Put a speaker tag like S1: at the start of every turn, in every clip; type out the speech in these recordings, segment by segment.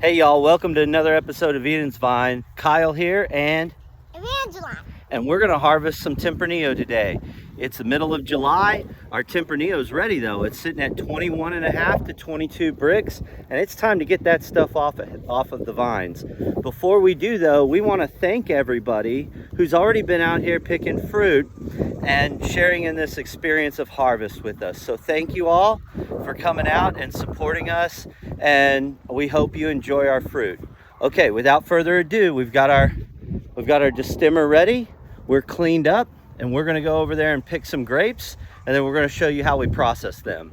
S1: Hey y'all, welcome to another episode of Eden's Vine. Kyle here and we're gonna harvest some Tempranillo today. It's the middle of July. Our Tempranillo is ready though. It's sitting at 21.5 to 22 bricks, and it's time to get that stuff off of the vines. Before we do though, we want to thank everybody who's already been out here picking fruit and sharing in this experience of harvest with us. So thank you all for coming out and supporting us, and we hope you enjoy our fruit. Okay, without further ado, we've got our destemmer ready. We're cleaned up, and we're going to go over there and pick some grapes, and then we're going to show you how we process them.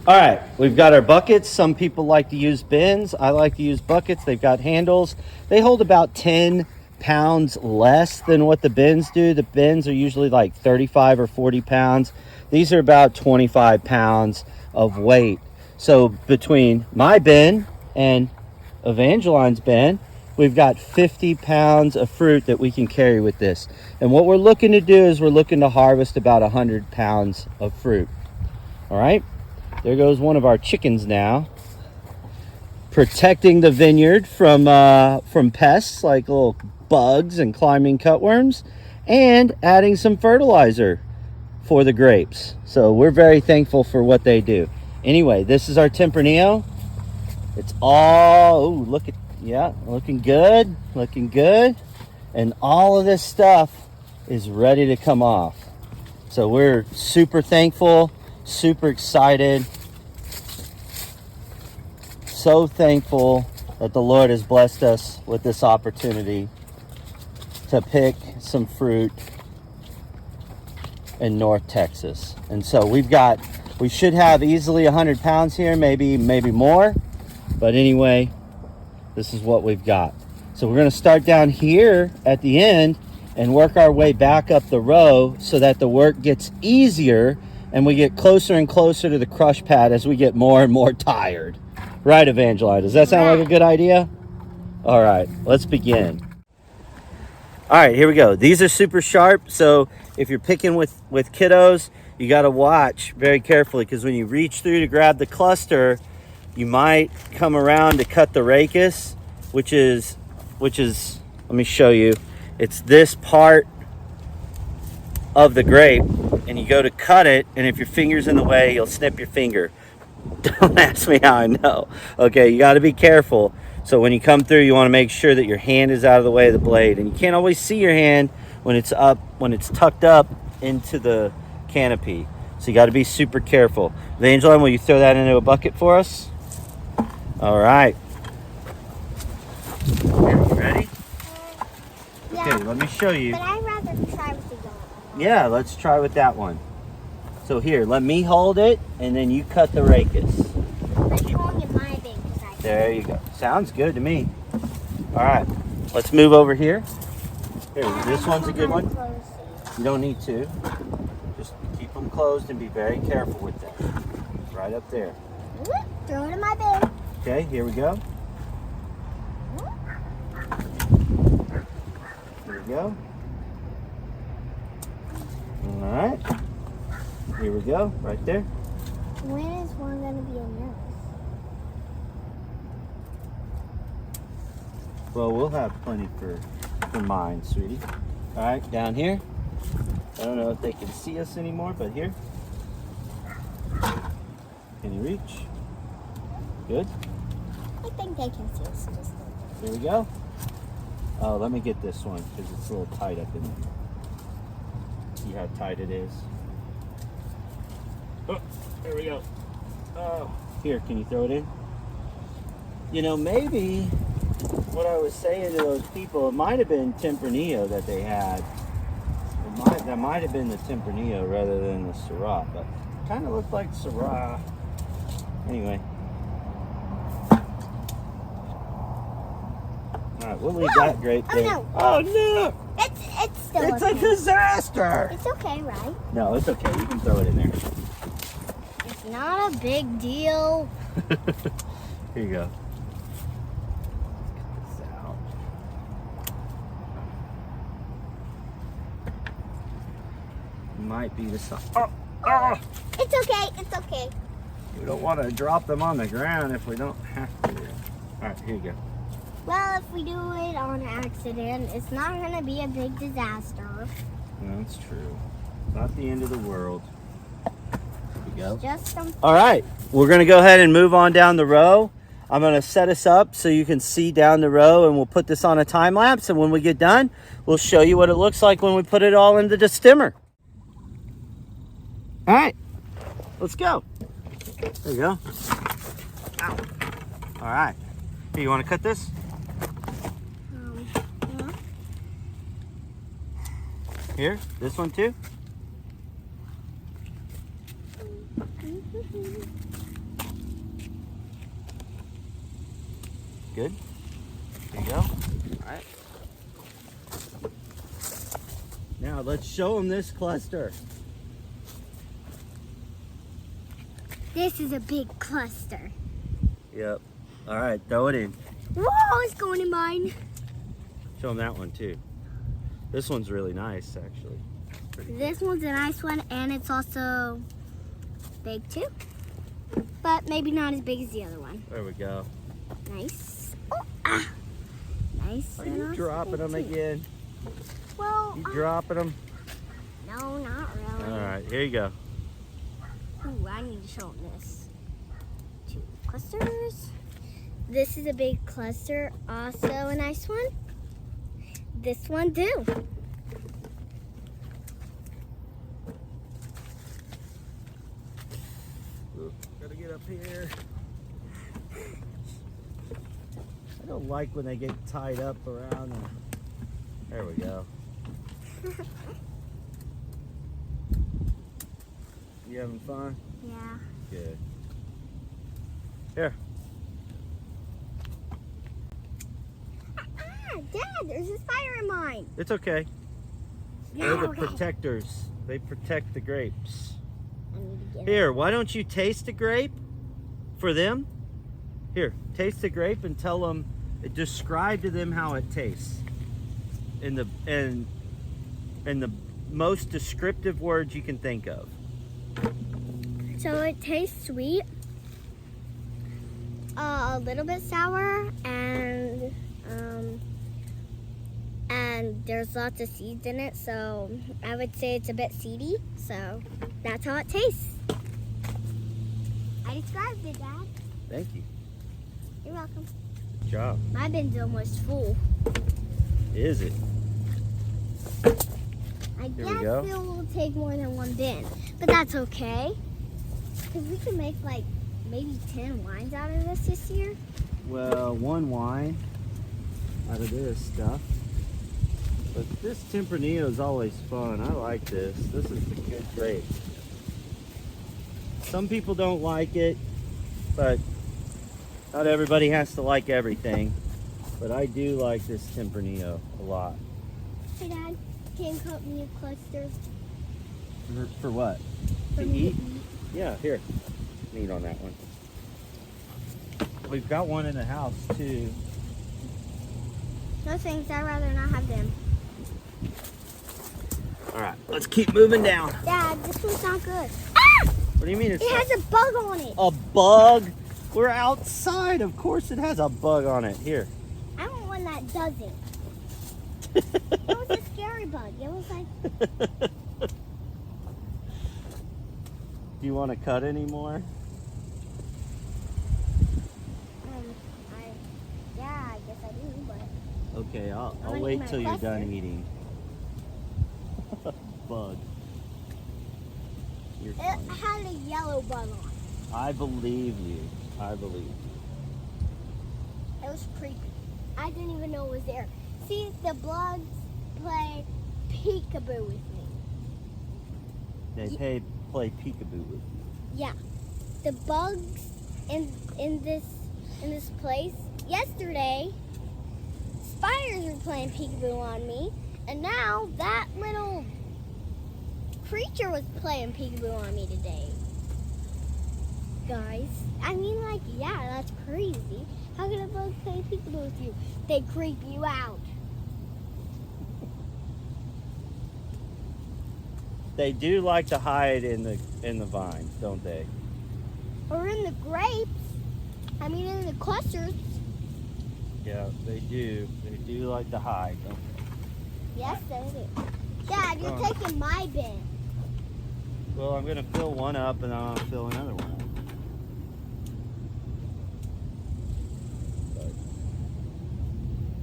S1: All right, we've got our buckets. Some people like to use bins. I like to use buckets. They've got handles. They hold about 10 pounds less than what the bins do. The bins are usually like 35 or 40 pounds. These are about 25 pounds of weight. So between my bin and Evangeline's bin, we've got 50 pounds of fruit that we can carry with this. And what we're looking to do is we're looking to harvest about 100 pounds of fruit. All right, there goes one of our chickens now, protecting the vineyard from pests like little bugs and climbing cutworms, and adding some fertilizer for the grapes. So we're very thankful for what they do. Anyway, this is our Tempranillo. It's all, ooh, look at, yeah, looking good, and all of this stuff is ready to come off. So we're super thankful, super excited, so thankful that the Lord has blessed us with this opportunity to pick some fruit in North Texas. And so we should have easily 100 pounds here, maybe more, but anyway, this is what we've got. So we're going to start down here at the end and work our way back up the row so that the work gets easier and we get closer and closer to the crush pad as we get more and more tired. Right, Evangeline? Does that sound like a good idea? All right, let's begin. All right, here we go. These are super sharp, so if you're picking with kiddos, you got to watch very carefully, because when you reach through to grab the cluster, you might come around to cut the rachis, which is, let me show you. It's this part of the grape, and you go to cut it, and if your finger's in the way, you'll snip your finger. Don't ask me how I know. Okay, you got to be careful. So when you come through, you want to make sure that your hand is out of the way of the blade, and you can't always see your hand when it's tucked up into the canopy. So you got to be super careful. Evangeline, will you throw that into a bucket for us? All right. Here, you ready?
S2: Yeah.
S1: Okay, let me show you.
S2: But I'd rather try with the yellow.
S1: Yeah, let's try with that one. So here, let me hold it, and then you cut the rachis.
S2: Let's hold it my big side.
S1: There you go. Sounds good to me. All right, let's move over here. Here, this one's a good one. You don't need to. Just keep them closed and be very careful with them. Right up there.
S2: Throw it in my bin.
S1: Okay, here we go. Here we go. All right. Here we go, right there.
S2: When is one going to be in yours?
S1: Well, we'll have plenty for mine, sweetie. All right, down here. I don't know if they can see us anymore, but here. Can you reach? Good.
S2: I think they can see us.
S1: Here we go. Oh, let me get this one because it's a little tight up in there. See how tight it is? Oh, there we go. Oh, here, can you throw it in? You know, maybe what I was saying to those people, it might have been Tempranillo that they had. That might have been the Tempranillo rather than the Syrah, but it kind of looked like Syrah. Anyway. All right, we'll leave that grape there.
S2: No.
S1: Oh no!
S2: It's still
S1: It's
S2: okay.
S1: a disaster!
S2: It's okay, right?
S1: No, it's okay. You can throw it in there.
S2: It's not a big deal.
S1: Here you go. Let's cut this out. Might be the sun. Oh!
S2: It's okay. It's okay.
S1: We don't want to drop them on the ground if we don't have to. All right, here you go.
S2: Well, if we do it on accident, it's not going to be a big disaster.
S1: That's true. Not the end of the world. Here we go.
S2: Just some.
S1: All right, we're going to go ahead and move on down the row. I'm going to set us up so you can see down the row, and we'll put this on a time lapse. And when we get done, we'll show you what it looks like when we put it all in the destemmer. All right, let's go. There you go. Ow. All right. Here, you want to cut this?
S2: Yeah.
S1: Here, this one too? Good. There you go. All right. Now let's show them this cluster.
S2: This is a big cluster.
S1: Yep. All right, throw it in.
S2: Whoa, it's going in mine.
S1: Show them that one too. This one's really nice, actually. Pretty
S2: This one's a nice one, and it's also big too. But maybe not as big as the other one.
S1: There we go.
S2: Nice. Oh, ah. Nice.
S1: Are
S2: and
S1: you
S2: also
S1: dropping
S2: big,
S1: them
S2: too.
S1: again?
S2: Well,
S1: You dropping them?
S2: no, not really.
S1: All right, here you go.
S2: Ooh, I need to show them this. 2 clusters. This is a big cluster, also a nice one. This one too.
S1: Oop, gotta get up here. I don't like when they get tied up around. There we go. You having fun?
S2: Yeah.
S1: Good. Here.
S2: Ah, Dad, there's a spider in mine.
S1: It's okay.
S2: Yeah,
S1: They're the
S2: okay.
S1: protectors. They protect the grapes.
S2: I need to get
S1: Here, why don't you taste a grape for them? Here, taste the grape and tell them, describe to them how it tastes. In the most descriptive words you can think of.
S2: So it tastes sweet, a little bit sour, and there's lots of seeds in it. So I would say it's a bit seedy. So that's how it tastes. I described it, Dad.
S1: Thank you.
S2: You're welcome.
S1: Good job.
S2: My bin's almost full.
S1: Is it?
S2: I
S1: Here we
S2: guess
S1: go.
S2: it will take more than 1 bin, but that's okay. Because we can make like maybe 10 wines out of this year.
S1: Well, 1 wine out of this stuff. But this Tempranillo is always fun. I like this. This is a good grape. Some people don't like it, but not everybody has to like everything. But I do like this Tempranillo a lot.
S2: Hey, Dad, can you cut me a cluster?
S1: For what?
S2: For
S1: To
S2: me
S1: eat? Yeah, here. Meat on that one. We've got one in the house too.
S2: No thanks, I'd rather not have them.
S1: All right, let's keep moving down.
S2: Dad, this one's not good. Ah!
S1: What do you mean it's
S2: It has a bug on it.
S1: a bug? We're outside. Of course it has a bug on it. Here.
S2: I want one that doesn't. It was a scary bug. It was like,
S1: Do you want to cut any more?
S2: yeah, I guess I do, but
S1: Okay, I'll
S2: wanna eat
S1: wait
S2: my
S1: till you're done
S2: cluster.
S1: eating. Bug. You're
S2: it
S1: funny.
S2: had a yellow bug on it.
S1: I believe you. I believe you.
S2: It was creepy. I didn't even know it was there. See, the bugs play peekaboo with me.
S1: They play peekaboo with you.
S2: Yeah, the bugs in this place yesterday. Spiders were playing peekaboo on me, and now that little creature was playing peekaboo on me today. Guys, I mean, like, yeah, that's crazy. How can a bug play peekaboo with you? They creep you out.
S1: They do like to hide in the vines, don't they?
S2: or in the grapes. I mean, in the clusters.
S1: Yeah, they do. They do like to hide, don't they?
S2: Yes, they do. Dad, you're taking my bin.
S1: Well, I'm going to fill one up and then I'll fill another one up. But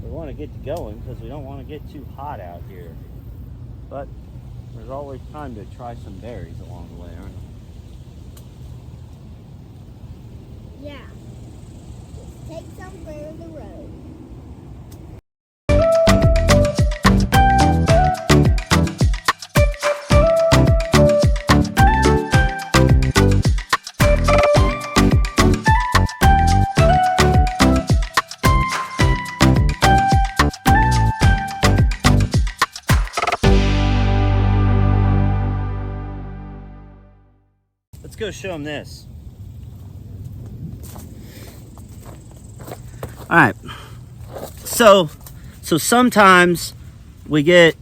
S1: we want to get to going because we don't want to get too hot out here. But there's always time to try some berries along the way, aren't there?
S2: Yeah. Just take some for the road.
S1: Let's go show them this. All right. So sometimes we get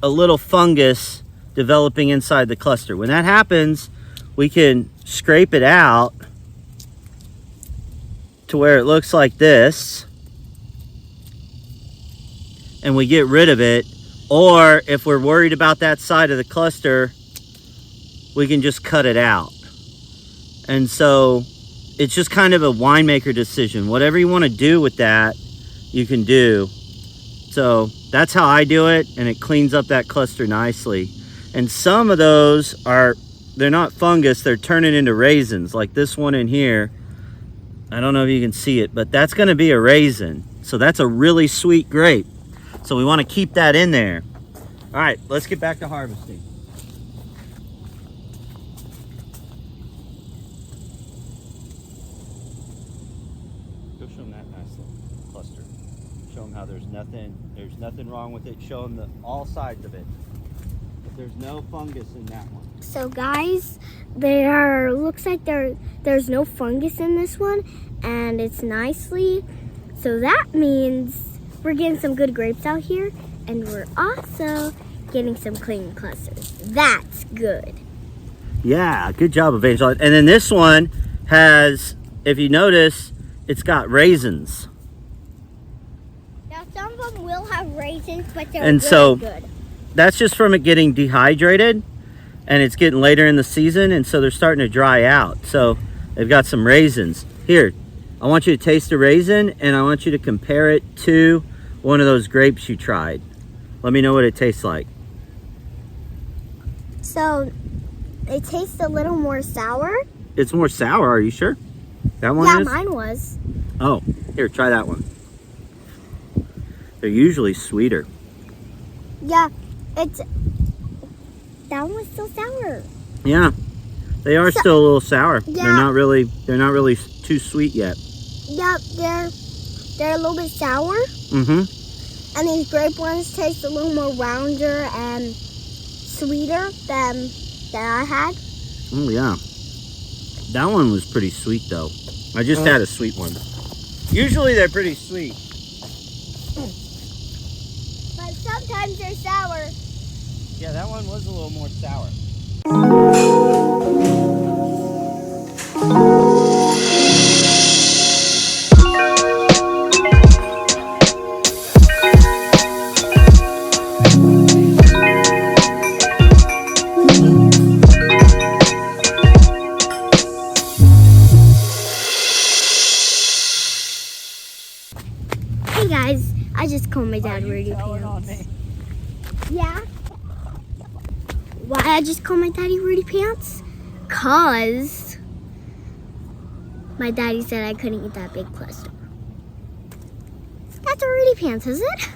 S1: a little fungus developing inside the cluster. When that happens, we can scrape it out to where it looks like this, and we get rid of it. Or if we're worried about that side of the cluster, we can just cut it out. And so it's just kind of a winemaker decision. Whatever you want to do with that, you can do. So that's how I do it, and it cleans up that cluster nicely. And some of those they're not fungus, they're turning into raisins, like this one in here. I don't know if you can see it, but that's going to be a raisin. So that's a really sweet grape. So we want to keep that in there. All right, let's get back to harvesting. Go show them that nice little cluster. Show them how there's nothing wrong with it. Show them all sides of it. But there's no fungus in that one.
S2: So guys, looks like there's no fungus in this one, and it's nicely. So that means we're getting some good grapes out here, and we're also getting some clean clusters. That's good.
S1: Yeah, good job, Evangeline. And then this one has, if you notice, it's got raisins.
S2: Now some of them will have raisins, but they're
S1: And
S2: really
S1: so
S2: good.
S1: That's just from it getting dehydrated, and it's getting later in the season, and so they're starting to dry out. So they've got some raisins. Here, I want you to taste a raisin, and I want you to compare it to one of those grapes you tried. Let me know what it tastes like.
S2: So it tastes a little more sour.
S1: It's more sour, are you sure? That one
S2: Yeah,
S1: is?
S2: mine was.
S1: Oh, here, try that one. They're usually sweeter.
S2: Yeah, that one was still sour.
S1: Yeah, they are still a little sour.
S2: Yeah.
S1: They're not really too sweet yet.
S2: Yeah, they're a little bit sour.
S1: Mm-hmm.
S2: And these grape ones taste a little more rounder and sweeter than I had.
S1: Oh yeah, that one was pretty sweet though. I just had a sweet one. Usually they're pretty sweet.
S2: But sometimes they're sour.
S1: Yeah, that one was a little more sour.
S2: Hey guys, I just called my dad Rudy Pants. Yeah. Why I just called my daddy Rudy Pants? Cause my daddy said I couldn't eat that big cluster. That's a Rudy Pants, is it?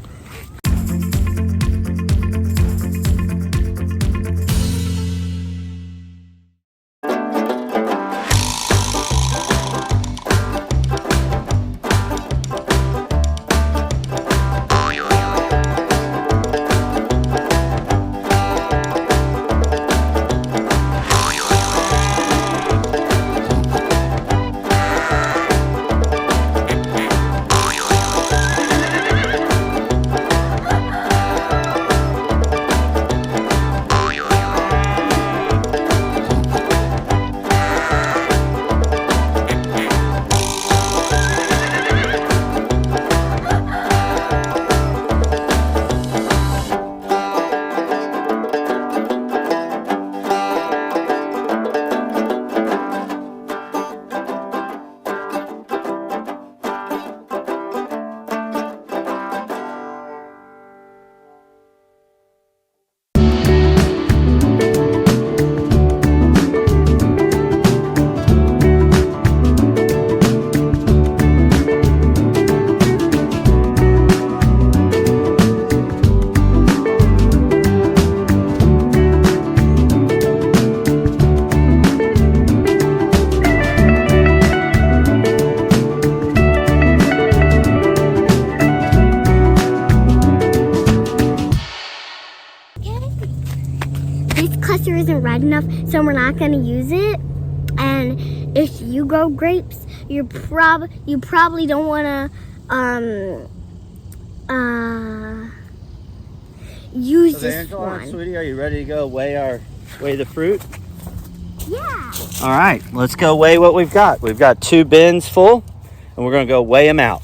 S2: enough, so we're not gonna use it. And if you grow grapes, you probably don't wanna use this
S1: Angela,
S2: one.
S1: sweetie, are you ready to go weigh the fruit?
S2: Yeah.
S1: All right, let's go weigh what we've got. We've got 2 bins full, and we're gonna go weigh them out.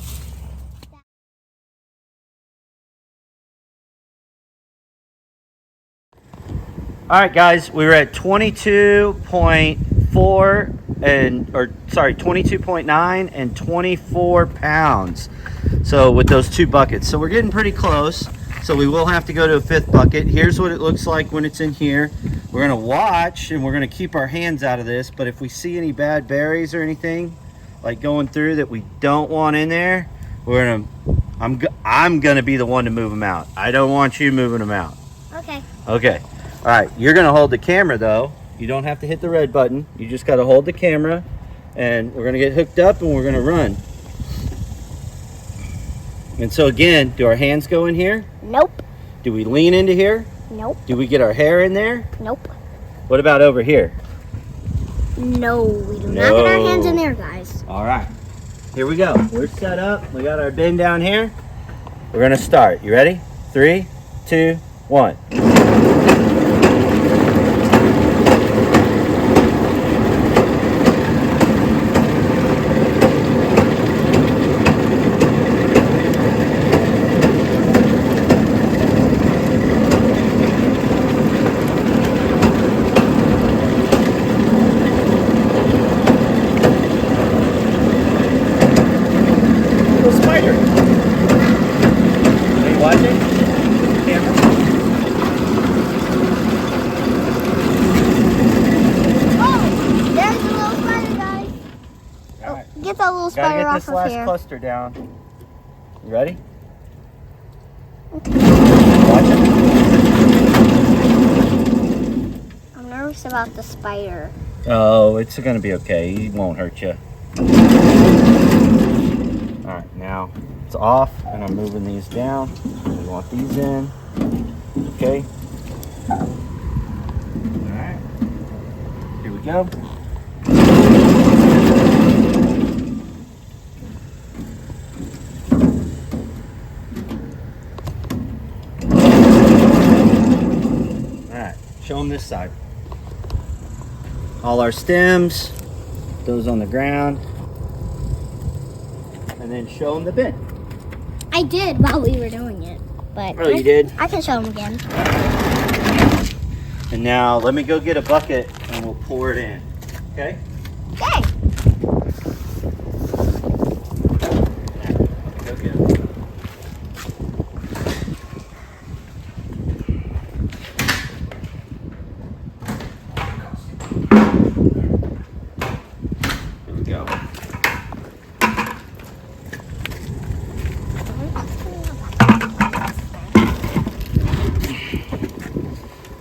S1: All right, guys, we were at 22.9 and 24 pounds. So with those 2 buckets, so we're getting pretty close. So we will have to go to a 5th bucket. Here's what it looks like when it's in here. We're gonna watch, and we're gonna keep our hands out of this. But if we see any bad berries or anything like going through that we don't want in there, I'm gonna be the one to move them out. I don't want you moving them out.
S2: Okay.
S1: Okay. All right, you're gonna hold the camera though. You don't have to hit the red button. You just gotta hold the camera, and we're gonna get hooked up and we're gonna run. And so again, do our hands go in here?
S2: Nope.
S1: Do we lean into here?
S2: Nope.
S1: Do we get our hair in there?
S2: Nope.
S1: What about over here?
S2: No, we do not get our hands in there, guys.
S1: All right, here we go. We're set up. We got our bin down here. We're gonna start. You ready? 3, 2, 1.
S2: Get that little spider
S1: Gotta get
S2: off
S1: this
S2: of
S1: last
S2: here.
S1: cluster down. You ready?
S2: Okay.
S1: Watch it.
S2: I'm nervous about the spider.
S1: Oh, it's gonna be okay. He won't hurt you. All right, now it's off, and I'm moving these down. We want these in. Okay. All right. Here we go. Show them this side. All our stems, those on the ground, and then show them the bin.
S2: I did while we were doing it, but
S1: Oh, you did?
S2: I can show them again.
S1: And now let me go get a bucket and we'll pour it in. Okay?
S2: Okay.
S1: Go get it. Go.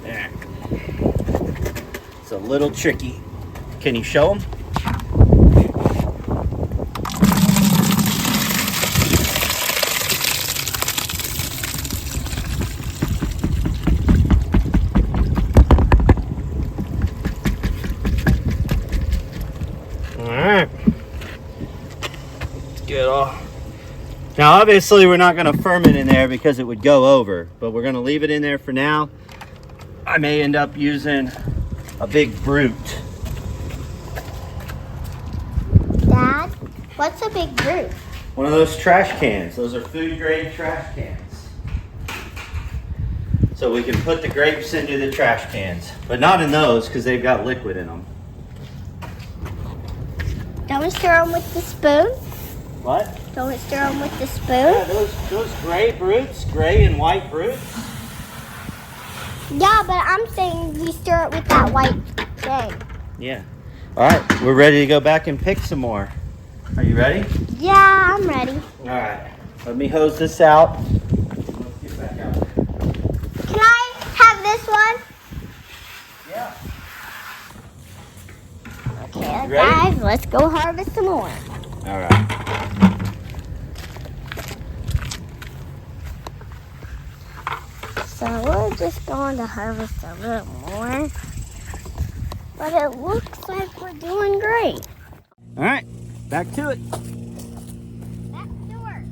S1: There. It's a little tricky. Can you show them? Alright. Let's get all. Now obviously we're not going to ferment in there because it would go over, but we're going to leave it in there for now. I may end up using a big brute.
S2: Dad, what's a big brute?
S1: One of those trash cans. Those are food grade trash cans. So we can put the grapes into the trash cans, but not in those because they've got liquid in them.
S2: Don't we stir them with the spoon?
S1: What?
S2: Don't we stir them with the spoon?
S1: Yeah, those gray brutes, gray and white brutes.
S2: Yeah, but I'm saying we stir it with that white thing.
S1: Yeah. All right, we're ready to go back and pick some more. Are you ready?
S2: Yeah, I'm ready.
S1: All right. Let me hose this out. Let's get back out.
S2: Can I have this one?
S1: Yeah.
S2: Okay,
S1: You ready?
S2: guys, let's go harvest some more.
S1: All right.
S2: So we're just going to harvest a little more. But it looks like we're doing great.
S1: All right, back to it.
S2: Back to work.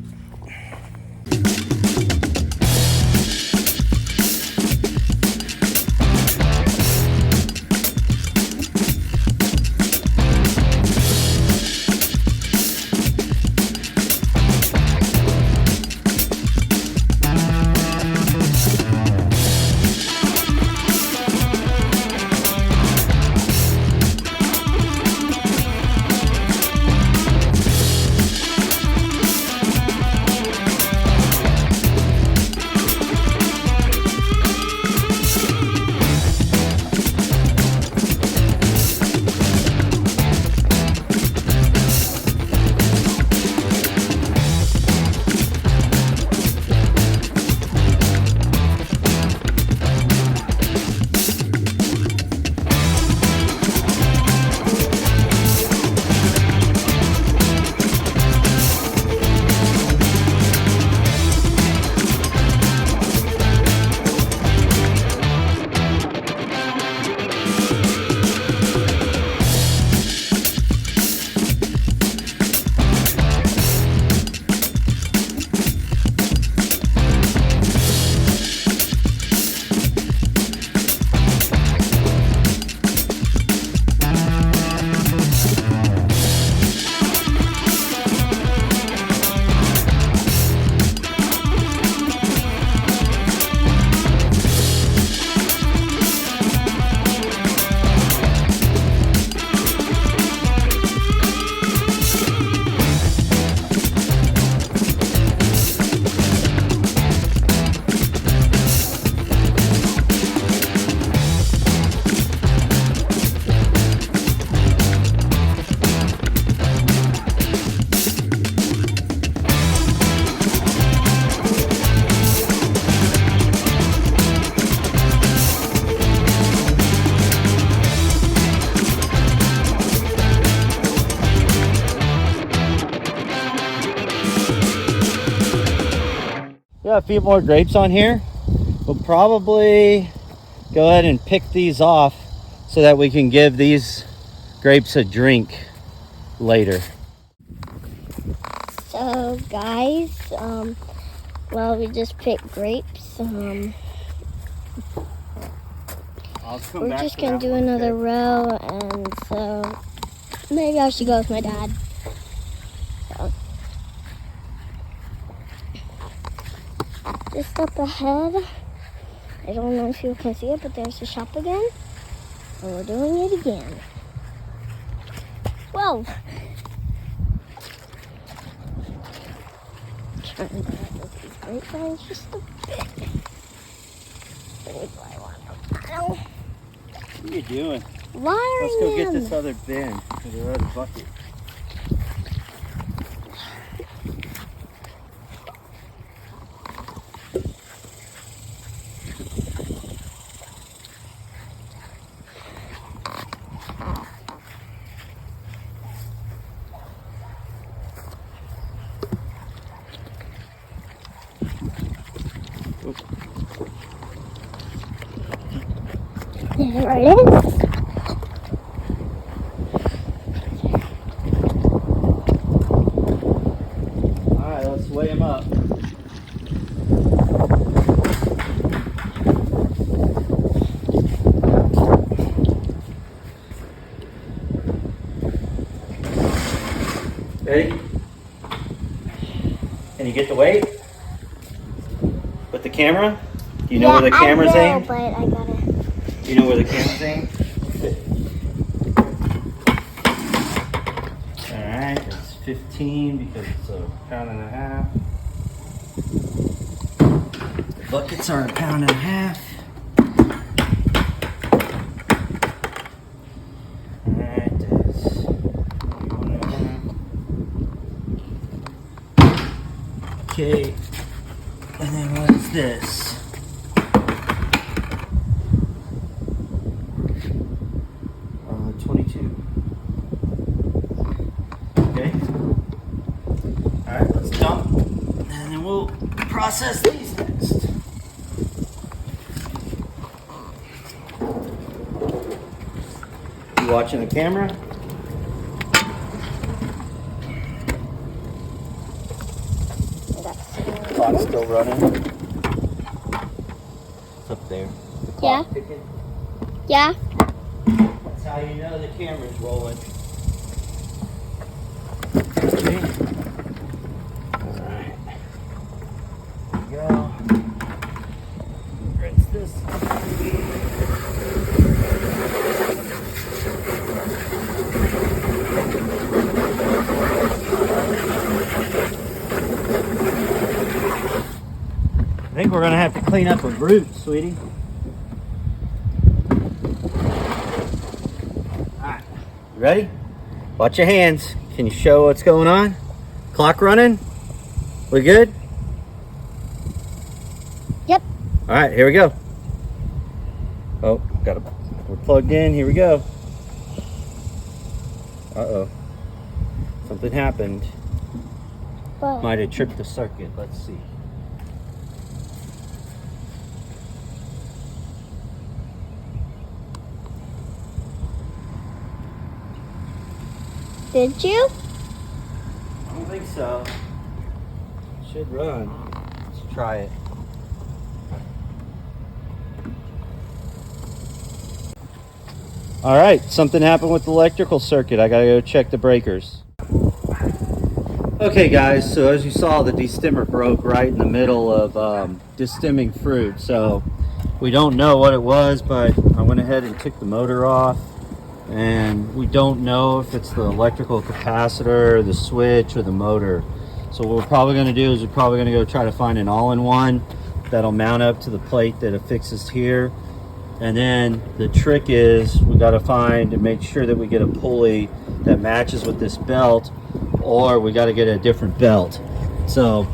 S1: Got a few more grapes on here. We'll probably go ahead and pick these off so that we can give these grapes a drink later.
S2: So guys, well, we just picked grapes. We're just gonna do another row, and so maybe I should go with my dad. So, just up ahead, I don't know if you can see it, but there's the shop again, and we're doing it again. Whoa! Trying to get these grapevines just a bit.
S1: What are you doing?
S2: Watering
S1: Let's go get
S2: them.
S1: this other bin, or the other bucket.
S2: There it is.
S1: Alright, let's weigh them up. Ready? Can you get the weight? With the camera? Do you know where the camera's aimed?
S2: But I gotta.
S1: You know where the camera's aimed? Alright, it's 15 because it's a pound and a half. Buckets are a pound and a half. Alright, that's 1.5. Okay, and then what is this? 22. Okay. Alright, let's dump. And then we'll process these next. You watching the camera? Clock's still running. It's up there. The clock ticking.
S2: Yeah.
S1: That's how you know the camera's rolling. Okay. Alright. There we go. Rinse this. I think we're gonna have to clean up a root, sweetie. Alright, you ready? Watch your hands. Can you show what's going on? Clock running? We good?
S2: Yep.
S1: Alright, here we go. Oh, we're plugged in, here we go. Uh-oh. Something happened.
S2: Whoa.
S1: Might have tripped the circuit, let's see.
S2: Did you?
S1: I don't think so. Should run. Let's try it. All right, something happened with the electrical circuit. I gotta go check the breakers. Okay guys, so as you saw, the destemmer broke right in the middle of destemming fruit. So we don't know what it was, but I went ahead and took the motor off. And we don't know if it's the electrical capacitor, the switch, or the motor. So what we're probably going to do is we're probably going to go try to find an all-in-one that'll mount up to the plate that affixes here. And then the trick is we got to find and make sure that we get a pulley that matches with this belt, or we got to get a different belt. So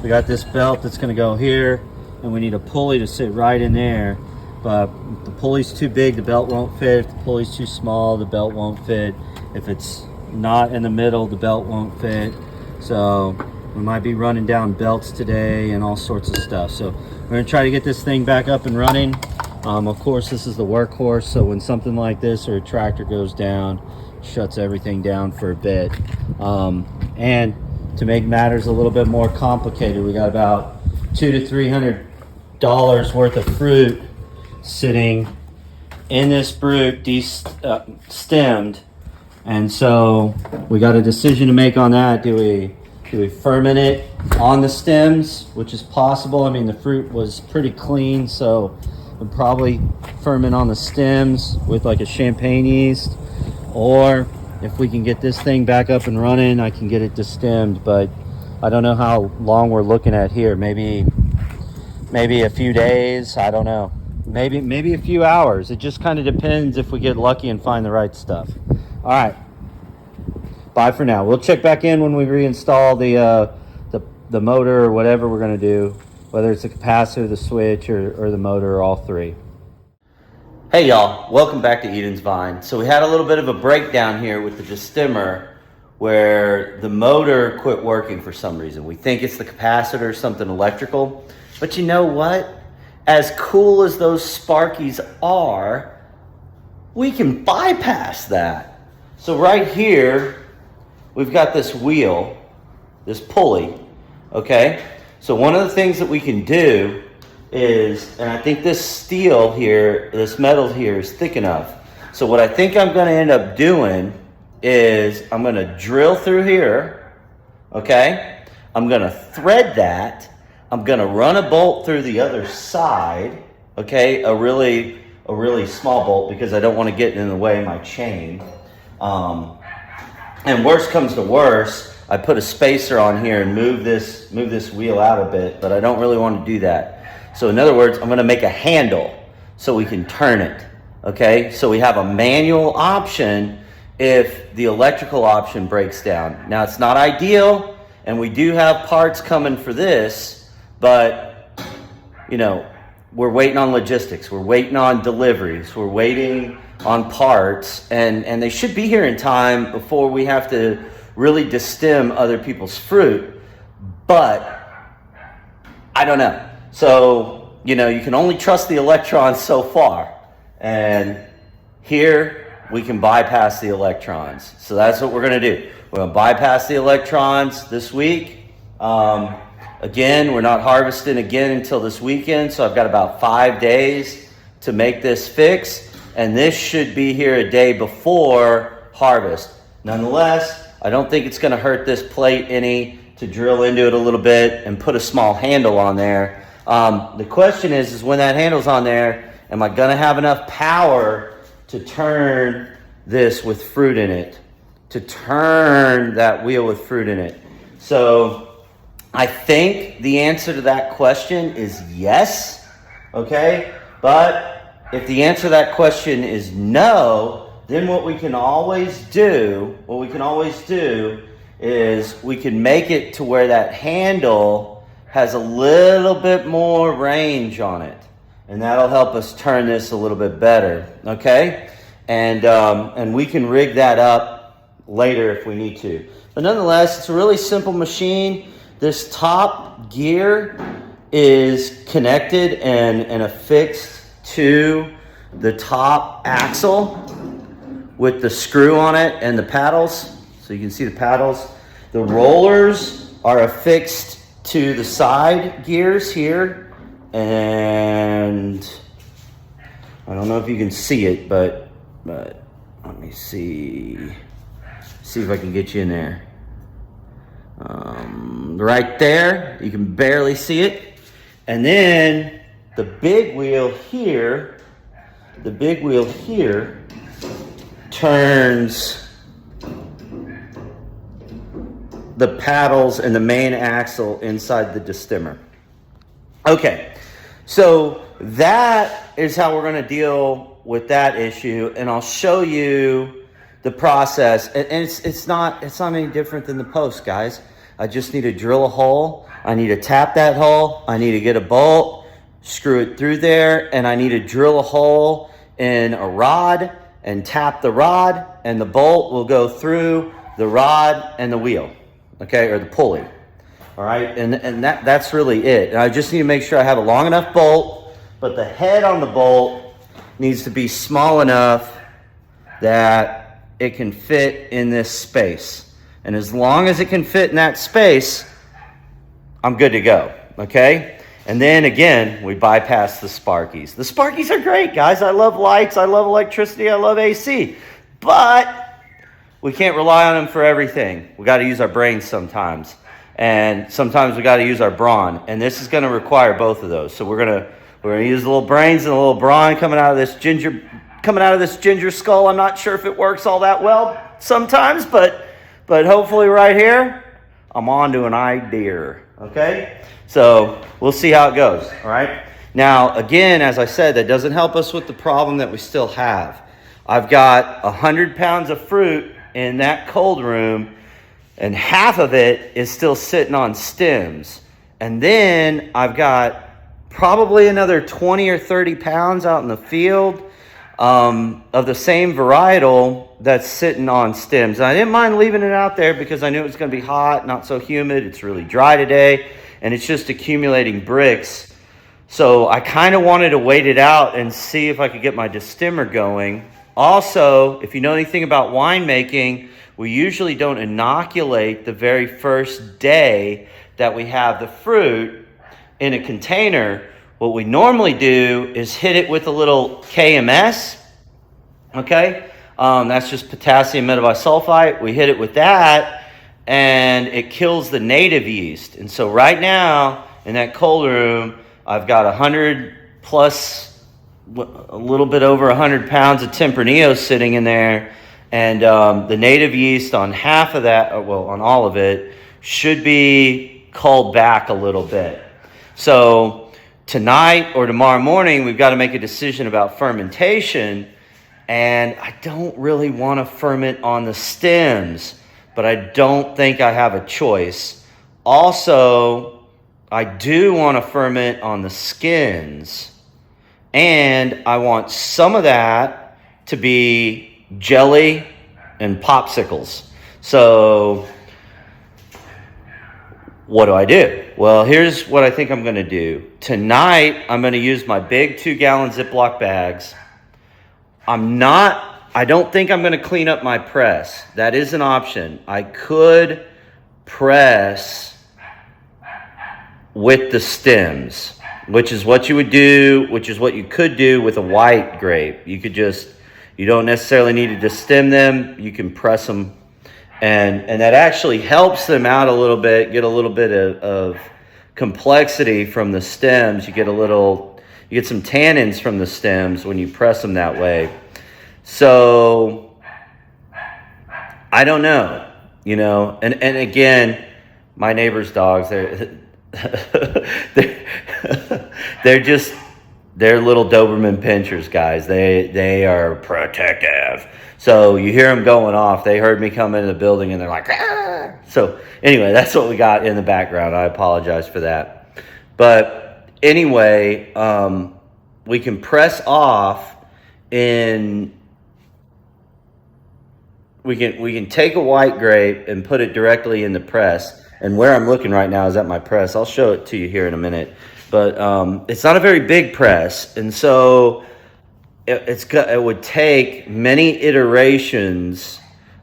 S1: we got this belt that's going to go here, and we need a pulley to sit right in there. But if the pulley's too big, the belt won't fit. If the pulley's too small, the belt won't fit. If it's not in the middle, the belt won't fit. So we might be running down belts today and all sorts of stuff. So we're gonna try to get this thing back up and running. Of course, this is the workhorse, so when something like this or a tractor goes down, it shuts everything down for a bit. And to make matters a little bit more complicated, we got about $200 to $300 worth of fruit sitting in this brute stemmed, and so we got a decision to make on that. Do we ferment it on the stems, which is possible? I mean, the fruit was pretty clean, so we'll probably ferment on the stems with like a champagne yeast, or if we can get this thing back up and running, I can get it destemmed. But I don't know how long we're looking at here. Maybe a few days, I don't know. Maybe a few hours. It just kind of depends if we get lucky and find the right stuff. All right. Bye for now. We'll check back in when we reinstall the motor or whatever we're going to do, whether it's the capacitor, the switch, or the motor, or all three. Hey y'all, welcome back to Eden's Vine. So we had a little bit of a breakdown here with the destemmer where the motor quit working for some reason. We think it's the capacitor, something electrical. But you know what? As cool as those Sparkies are, we can bypass that. So right here, we've got this wheel, this pulley, okay? So one of the things that we can do is, and I think this steel here, this metal here is thick enough. So what I think I'm gonna end up doing is I'm gonna drill through here, okay? I'm gonna thread that. I'm gonna run a bolt through the other side, okay? A really small bolt because I don't want to get in the way of my chain. And worst comes to worst, I put a spacer on here and move this wheel out a bit, but I don't really want to do that. So in other words, I'm gonna make a handle so we can turn it, okay? So we have a manual option if the electrical option breaks down. Now it's not ideal, and we do have parts coming for this, but, you know, we're waiting on logistics. We're waiting on deliveries. We're waiting on parts. And they should be here in time before we have to really destem other people's fruit. But I don't know. So, you know, you can only trust the electrons so far. And here we can bypass the electrons. So that's what we're going to do. We're going to bypass the electrons this week. Again, we're not harvesting again until this weekend, so I've got about 5 days to make this fix, and this should be here a day before harvest. Nonetheless, I don't think it's going to hurt this plate any to drill into it a little bit and put a small handle on there. The question is when that handle's on there, am I going to have enough power to turn this with fruit in it, to turn that wheel with fruit in it? So I think the answer to that question is yes, okay? But if the answer to that question is no, then what we can always do is we can make it to where that handle has a little bit more range on it. And that'll help us turn this a little bit better, okay? And we can rig that up later if we need to. But nonetheless, it's a really simple machine. This top gear is connected and affixed to the top axle with the screw on it and the paddles. So you can see the paddles. The rollers are affixed to the side gears here. And I don't know if you can see it, but let me see if I can get you in there. Right there, you can barely see it. And then the big wheel here turns the paddles and the main axle inside the destemmer. Okay, so that is how we're going to deal with that issue, and I'll show you the process. And it's not any different than the post, guys. I just need to drill a hole. I need to tap that hole. I need to get a bolt, screw it through there, and I need to drill a hole in a rod and tap the rod, and the bolt will go through the rod and the wheel, okay, or the pulley. All right, and that's really it. And I just need to make sure I have a long enough bolt, but the head on the bolt needs to be small enough that it can fit in this space. And as long as it can fit in that space, I'm good to go, okay? And then again, we bypass the sparkies. The sparkies are great, guys. I love lights, I love electricity, I love AC. But we can't rely on them for everything. We got to use our brains sometimes. And sometimes we got to use our brawn. And this is going to require both of those. So we're going to use a little brains and a little brawn coming out of this ginger skull. I'm not sure if it works all that well sometimes, but hopefully right here, I'm on to an idea, okay? So we'll see how it goes, all right? Now, again, as I said, that doesn't help us with the problem that we still have. I've got 100 pounds of fruit in that cold room, and half of it is still sitting on stems. And then I've got probably another 20 or 30 pounds out in the field of the same varietal that's sitting on stems. And I didn't mind leaving it out there because I knew it was going to be hot, not so humid. It's really dry today, and it's just accumulating bricks. So I kind of wanted to wait it out and see if I could get my destemmer going. Also, if you know anything about winemaking, we usually don't inoculate the very first day that we have the fruit in a container. What we normally do is hit it with a little KMS, okay? That's just potassium metabisulfite. We hit it with that, and it kills the native yeast. And so right now, in that cold room, I've got 100 plus, a little bit over 100 pounds of Tempranillo sitting in there. And the native yeast on half of that, well, on all of it, should be culled back a little bit. So tonight or tomorrow morning, we've got to make a decision about fermentation. And I don't really want to ferment on the stems, but I don't think I have a choice. Also, I do want to ferment on the skins. And I want some of that to be jelly and popsicles. So what do? Well, here's what I think I'm going to do. Tonight, I'm going to use my big 2-gallon Ziploc bags. I'm not I don't think I'm going to clean up my press. That is an option. I could press with the stems, which is what you would do, which is what you could do with a white grape. You don't necessarily need to destem them. You can press them, and that actually helps them out a little bit, get a little bit of complexity from the stems. You get some tannins from the stems when you press them that way. So I don't know, and again, my neighbor's dogs, they're little Doberman pinchers, guys. They are protective. So you hear them going off. They heard me come into the building and they're like, ah! So anyway, that's what we got in the background. I apologize for that. But anyway, we can press off we can take a white grape and put it directly in the press. And where I'm looking right now is at my press. I'll show it to you here in a minute. But it's not a very big press. And so it would take many iterations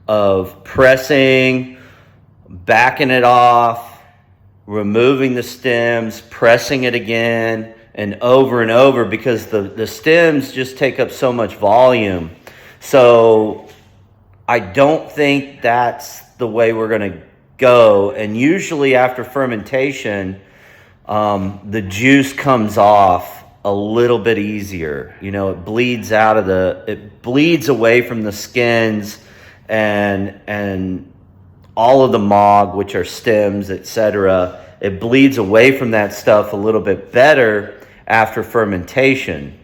S1: of pressing, backing it off, removing the stems, pressing it again, and over, because the stems just take up so much volume. So I don't think that's the way we're going to go. And usually after fermentation, the juice comes off a little bit easier. It bleeds away from the skins and all of the mog, which are stems, etc. It bleeds away from that stuff a little bit better after fermentation.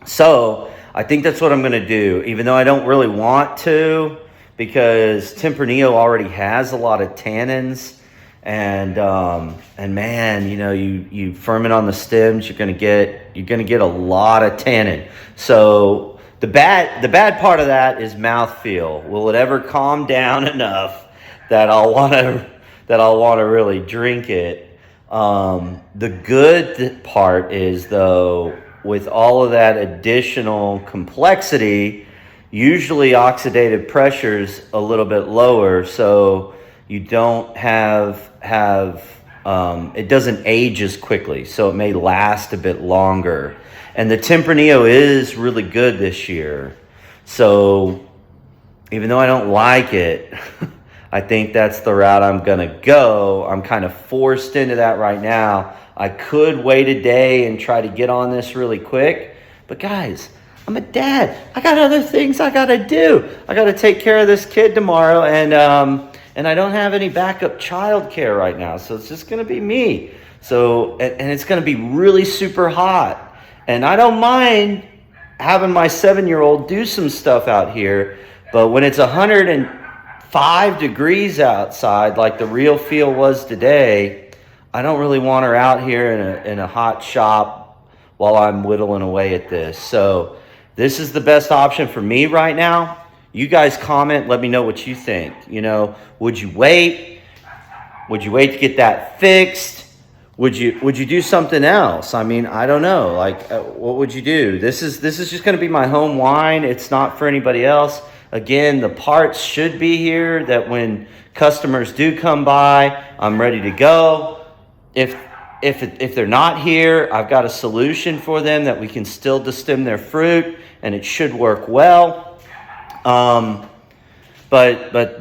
S1: So I think that's what I'm going to do, even though I don't really want to, because Tempranillo already has a lot of tannins, and man, you ferment on the stems, you're gonna get a lot of tannin. So the bad part of that is mouthfeel. Will it ever calm down enough that I'll want to really drink it? The good part is, though, with all of that additional complexity, usually oxidative pressure's a little bit lower, so you don't have it doesn't age as quickly, so it may last a bit longer. And the Tempranillo is really good this year, so even though I don't like it, I think that's the route I'm gonna go. I'm kind of forced into that right now. I could wait a day and try to get on this really quick, but guys, I'm a dad. I got other things I gotta do. I gotta take care of this kid tomorrow, and I don't have any backup childcare right now, so it's just gonna be me. So, and it's gonna be really super hot, and I don't mind having my 7-year-old do some stuff out here, but when it's 105 degrees outside, like the real feel was today, I don't really want her out here in a hot shop while I'm whittling away at this. So this is the best option for me right now. You guys comment, let me know what you think. Would you wait? Would you wait to get that fixed? Would you do something else? I mean, I don't know. What would you do? This is just going to be my home wine. It's not for anybody else. Again, the parts should be here, that when customers do come by, I'm ready to go. If they're not here, I've got a solution for them that we can still destem their fruit, and it should work well. But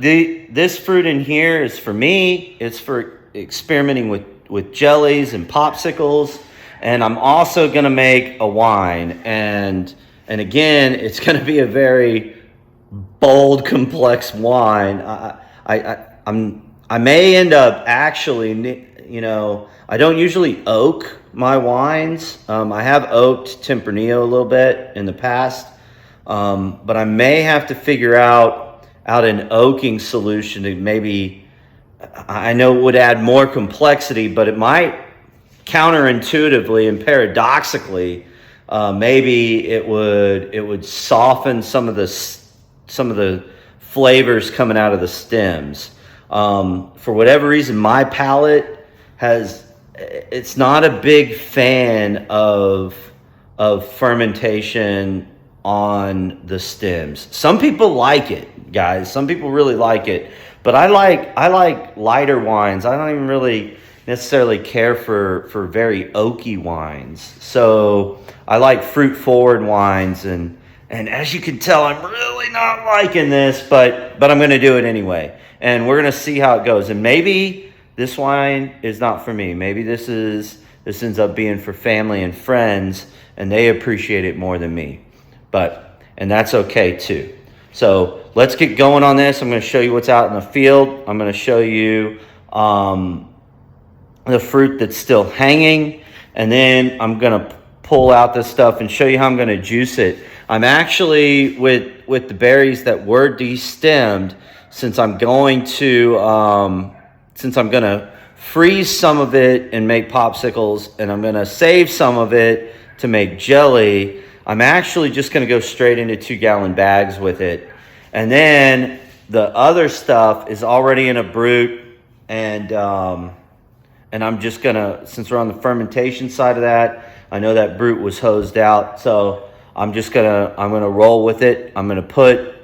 S1: this fruit in here is for me. It's for experimenting with jellies and popsicles, and I'm also going to make a wine. And again, it's going to be a very bold, complex wine. I may end up actually, I don't usually oak my wines. I have oaked Tempranillo a little bit in the past, but I may have to figure out an oaking solution to maybe, I know it would add more complexity, but it might counterintuitively and paradoxically, maybe it would soften some of the flavors coming out of the stems. For whatever reason, my palate it's not a big fan of fermentation on the stems. Some people like it, guys. Some people really like it. But I like lighter wines. I don't even really necessarily care for very oaky wines. So I like fruit forward wines, and as you can tell, I'm really not liking this, but I'm going to do it anyway. And we're going to see how it goes. And maybe this wine is not for me. Maybe this ends up being for family and friends, and they appreciate it more than me. And that's okay too. So let's get going on this. I'm going to show you what's out in the field. I'm going to show you the fruit that's still hanging, and then I'm going to pull out this stuff and show you how I'm going to juice it. I'm actually with the berries that were destemmed, since I'm going to freeze some of it and make popsicles, and I'm going to save some of it to make jelly. I'm actually just going to go straight into 2-gallon bags with it. And then the other stuff is already in a brute, and I'm just going to, since we're on the fermentation side of that, I know that brute was hosed out, so I'm going to roll with it. I'm going to put,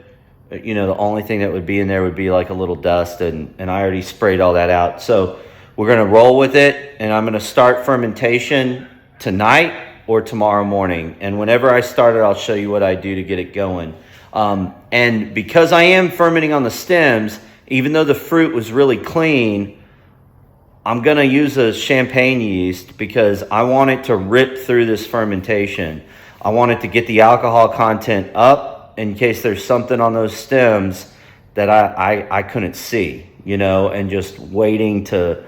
S1: the only thing that would be in there would be like a little dust, and I already sprayed all that out. So we're going to roll with it, and I'm going to start fermentation tonight or tomorrow morning. And whenever I start it, I'll show you what I do to get it going. And because I am fermenting on the stems, even though the fruit was really clean, I'm going to use a champagne yeast because I want it to rip through this fermentation. I want it to get the alcohol content up in case there's something on those stems that I couldn't see, and just waiting to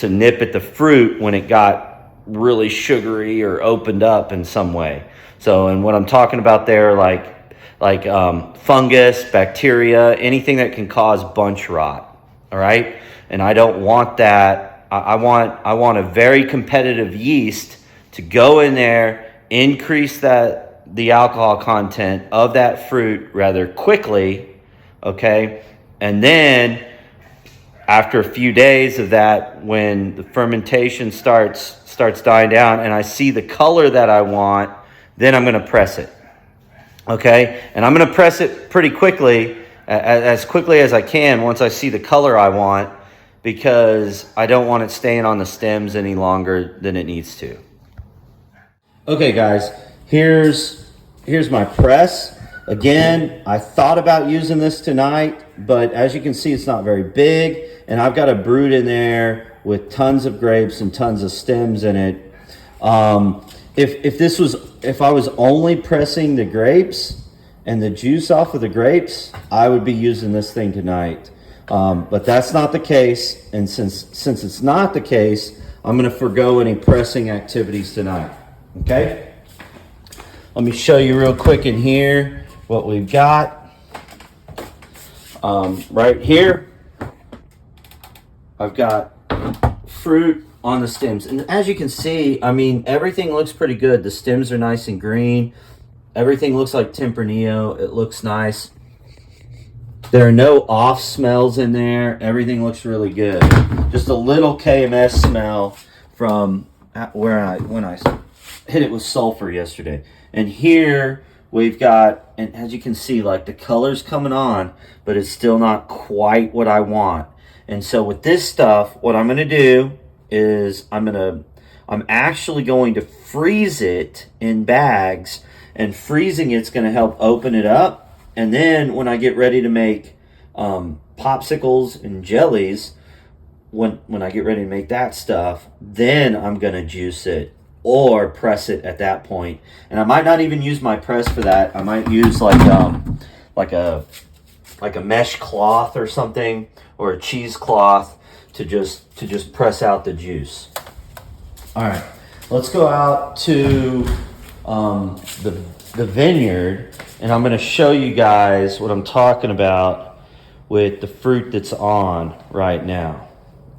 S1: nip at the fruit when it got really sugary or opened up in some way. So, and what I'm talking about there, like fungus, bacteria, anything that can cause bunch rot. All right. And I don't want that. I want a very competitive yeast to go in there, increase the alcohol content of that fruit rather quickly. Okay. And then after a few days of that, when the fermentation starts dying down and I see the color that I want, then I'm going to press it. Okay? And I'm going to press it pretty quickly, as quickly as I can once I see the color I want, because I don't want it staying on the stems any longer than it needs to. Okay, guys, here's my press. Again, I thought about using this tonight, but as you can see, it's not very big, and I've got a brute in there with tons of grapes and tons of stems in it. If I was only pressing the grapes and the juice off of the grapes, I would be using this thing tonight. But that's not the case, and since it's not the case, I'm going to forego any pressing activities tonight. Okay? Let me show you real quick in here what we've got. Right here, I've got fruit on the stems, and as you can see, I mean, everything looks pretty good. The stems are nice and green. Everything looks like Tempranillo. It looks nice. There are no off smells in there. Everything looks really good. Just a little KMS smell from when I hit it with sulfur yesterday. And here we've got, and as you can see, like the color's coming on, but it's still not quite what I want. And so with this stuff, what I'm going to do is I'm actually going to freeze it in bags, and freezing it's going to help open it up. And then when I get ready to make popsicles and jellies, when I get ready to make that stuff, then I'm going to juice it or press it at that point. And I might not even use my press for that. I might use like a mesh cloth or something, or a cheesecloth to just press out the juice. All right, let's go out to the vineyard, and I'm going to show you guys what I'm talking about with the fruit that's on right now.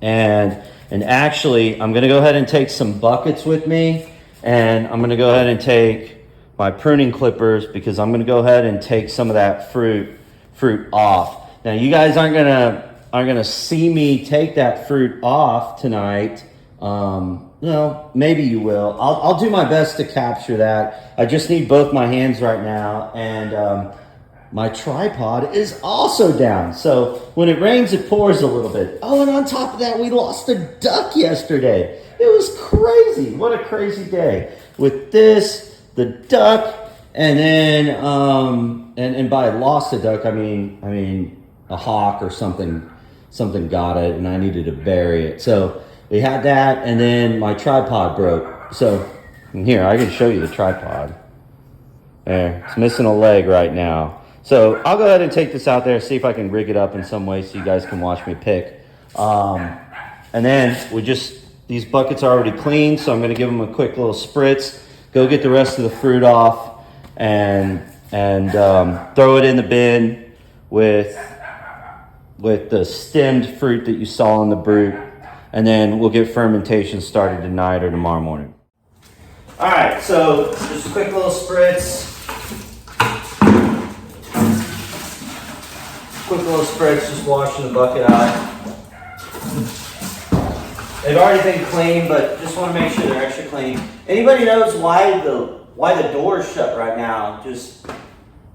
S1: And actually, I'm going to go ahead and take some buckets with me, and I'm going to go ahead and take my pruning clippers, because I'm going to go ahead and take some of that fruit off. Now, you guys aren't going to see me take that fruit off tonight, no, maybe you will. I'll do my best to capture that. I just need both my hands right now, and my tripod is also down. So when it rains, it pours a little bit. Oh, and on top of that, we lost a duck yesterday. It was crazy. What a crazy day. With this, the duck, and then and by lost a duck, I mean a hawk or something got it, and I needed to bury it. So we had that, and then my tripod broke. So here, I can show you the tripod. There, it's missing a leg right now. So I'll go ahead and take this out there, see if I can rig it up in some way so you guys can watch me pick. And then these buckets are already clean, so I'm gonna give them a quick little spritz, go get the rest of the fruit off, and throw it in the bin with the stemmed fruit that you saw in the brute. And then we'll get fermentation started tonight or tomorrow morning. All right, so just a quick little spritz. Just washing the bucket out. They've already been cleaned, but just want to make sure they're extra clean. Anybody knows why the door is shut right now? Just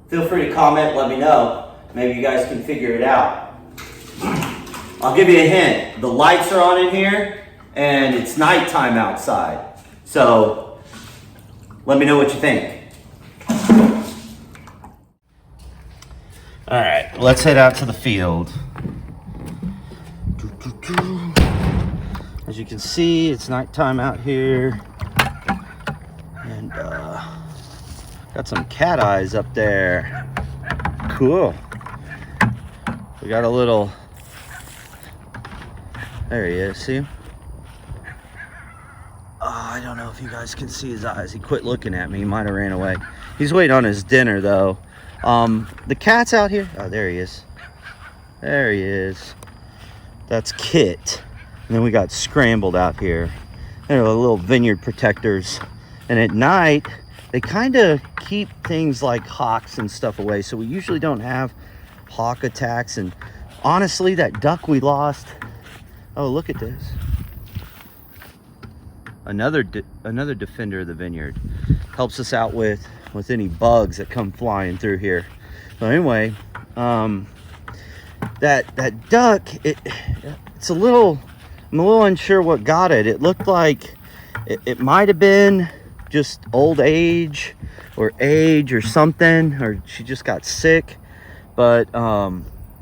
S1: feel free to comment, let me know. Maybe you guys can figure it out. I'll give you a hint. The lights are on in here, and it's nighttime outside. So let me know what you think. All right, let's head out to the field. As you can see, it's nighttime out here, and got some cat eyes up there. Cool. We got a little. There he is. See him? Oh, I don't know if you guys can see his eyes. He quit looking at me. He might have ran away. He's waiting on his dinner though. The cat's out here. Oh, there he is. There he is. That's Kit. And then we got Scrambled out here. They're the little vineyard protectors. And at night, they kind of keep things like hawks and stuff away. So we usually don't have hawk attacks. And honestly, that duck we lost. Oh, look at this. Another defender of the vineyard. Helps us out with any bugs that come flying through here. So anyway, that duck, it's a little, I'm a little unsure what got it. It looked like it might have been just old age or something, or she just got sick. But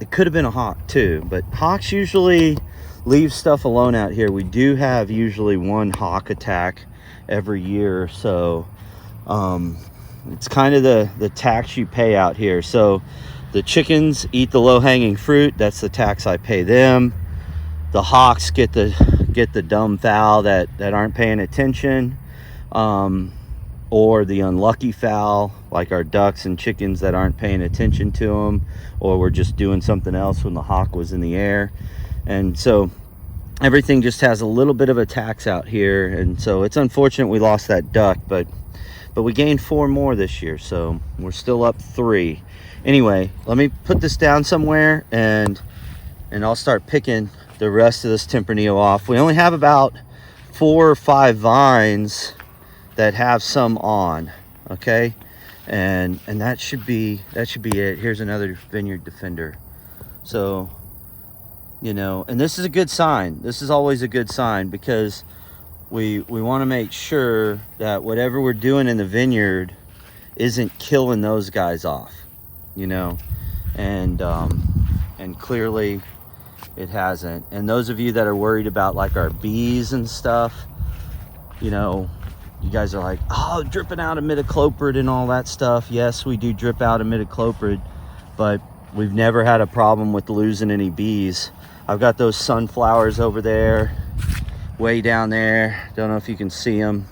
S1: it could have been a hawk too. But hawks usually leave stuff alone out here. We do have usually one hawk attack every year or so. It's kind of the tax you pay out here. So the chickens eat the low-hanging fruit. That's the tax I pay them. The hawks get the dumb fowl that aren't paying attention, or the unlucky fowl like our ducks and chickens that aren't paying attention to them, or we're just doing something else when the hawk was in the air. And so everything just has a little bit of a tax out here. And so it's unfortunate we lost that duck, but we gained 4 more this year, so we're still up 3. Anyway, let me put this down somewhere, and I'll start picking the rest of this Tempranillo off. We only have about 4 or 5 vines that have some on, okay? And that should be it. Here's another vineyard defender. So, you know, and this is a good sign. This is always a good sign, because we want to make sure that whatever we're doing in the vineyard isn't killing those guys off, you know, and clearly it hasn't. And those of you that are worried about like our bees and stuff, you know, you guys are like, oh, dripping out imidacloprid and all that stuff. Yes, we do drip out imidacloprid, but we've never had a problem with losing any bees. I've got those sunflowers over there, way down there. Don't know if you can see them.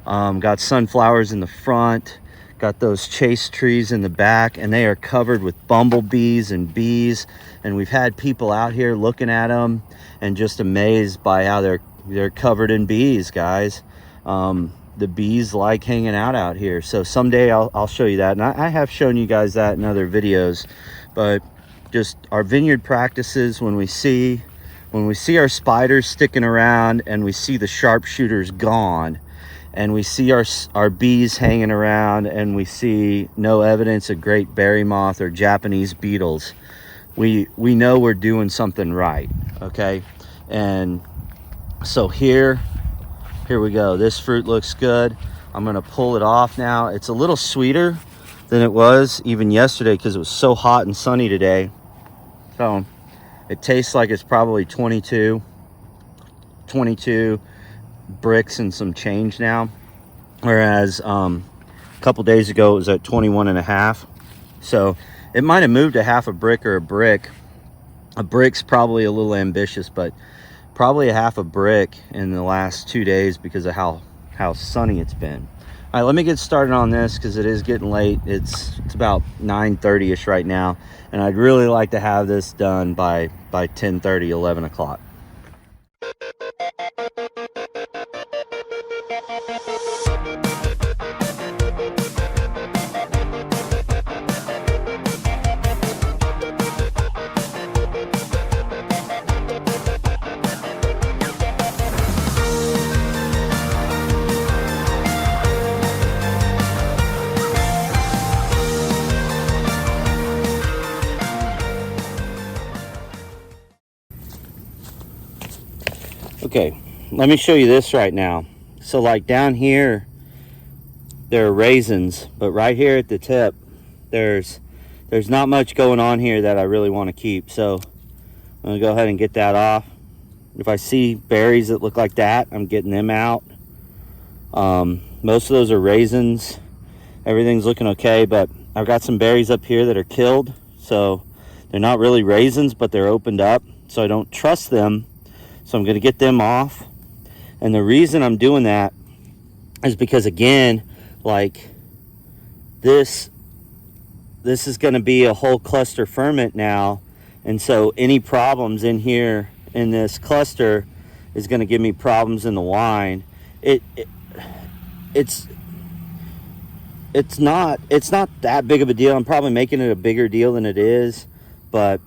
S1: Got sunflowers in the front. Got those chase trees in the back, and they are covered with bumblebees and bees. And we've had people out here looking at them and just amazed by how they're covered in bees, guys. The bees like hanging out here. So someday I'll show you that. And I have shown you guys that in other videos, but just our vineyard practices, when we see when we see our spiders sticking around and we see the sharpshooters gone, and we see our bees hanging around and we see no evidence of great berry moth or Japanese beetles, we know we're doing something right, okay? And so here we go. This fruit looks good. I'm gonna pull it off now. It's a little sweeter than it was even yesterday because it was so hot and sunny today. So it tastes like it's probably 22 bricks and some change now, whereas a couple days ago it was at 21 and a half. So it might have moved a half a brick or a brick. A brick's probably a little ambitious, but probably a half a brick in the last 2 days because of how sunny it's been. All right, let me get started on this because it is getting late. It's about 9:30ish right now, and I'd really like to have this done by 10:30, 11 o'clock. Okay, let me show you this right now. So like down here, there are raisins, but right here at the tip, there's not much going on here that I really want to keep. So I'm gonna go ahead and get that off. If I see berries that look like that, I'm getting them out. Most of those are raisins. Everything's looking okay, but I've got some berries up here that are killed. So they're not really raisins, but they're opened up. So I don't trust them. So I'm going to get them off. And the reason I'm doing that is because, again, like this is going to be a whole cluster ferment now. And so any problems in here in this cluster is going to give me problems in the wine. It's not that big of a deal. I'm probably making it a bigger deal than it is, but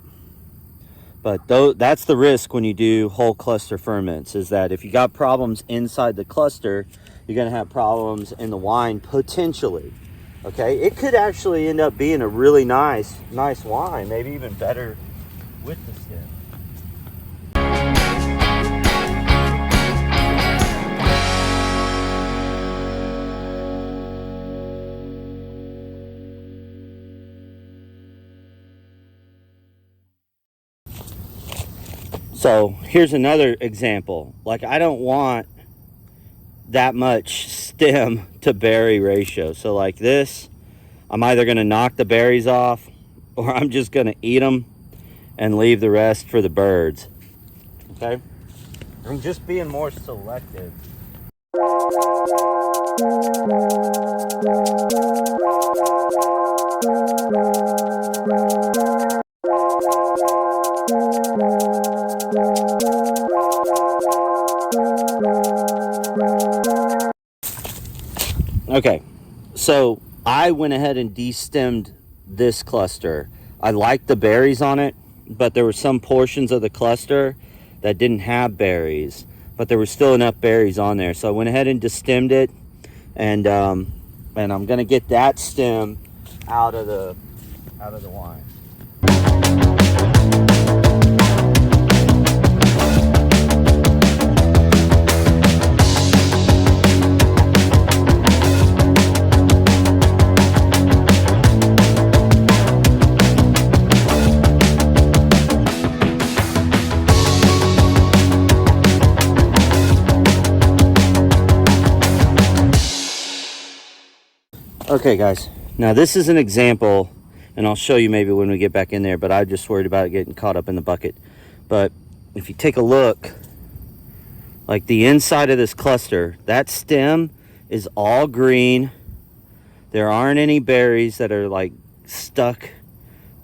S1: that's the risk when you do whole cluster ferments, is that if you got problems inside the cluster, you're going to have problems in the wine potentially. Okay, it could actually end up being a really nice wine, maybe even better with the stem. So here's another example. Like, I don't want that much stem to berry ratio. So like this, I'm either going to knock the berries off or I'm just going to eat them and leave the rest for the birds. Okay? I'm just being more selective. Okay, so I went ahead and destemmed this cluster. I liked the berries on it, but there were some portions of the cluster that didn't have berries, but there were still enough berries on there. So I went ahead and destemmed it, and I'm gonna get that stem out of the wine. Okay guys, now this is an example, and I'll show you maybe when we get back in there, but I'm just worried about it getting caught up in the bucket. But if you take a look, like the inside of this cluster, that stem is all green. There aren't any berries that are like stuck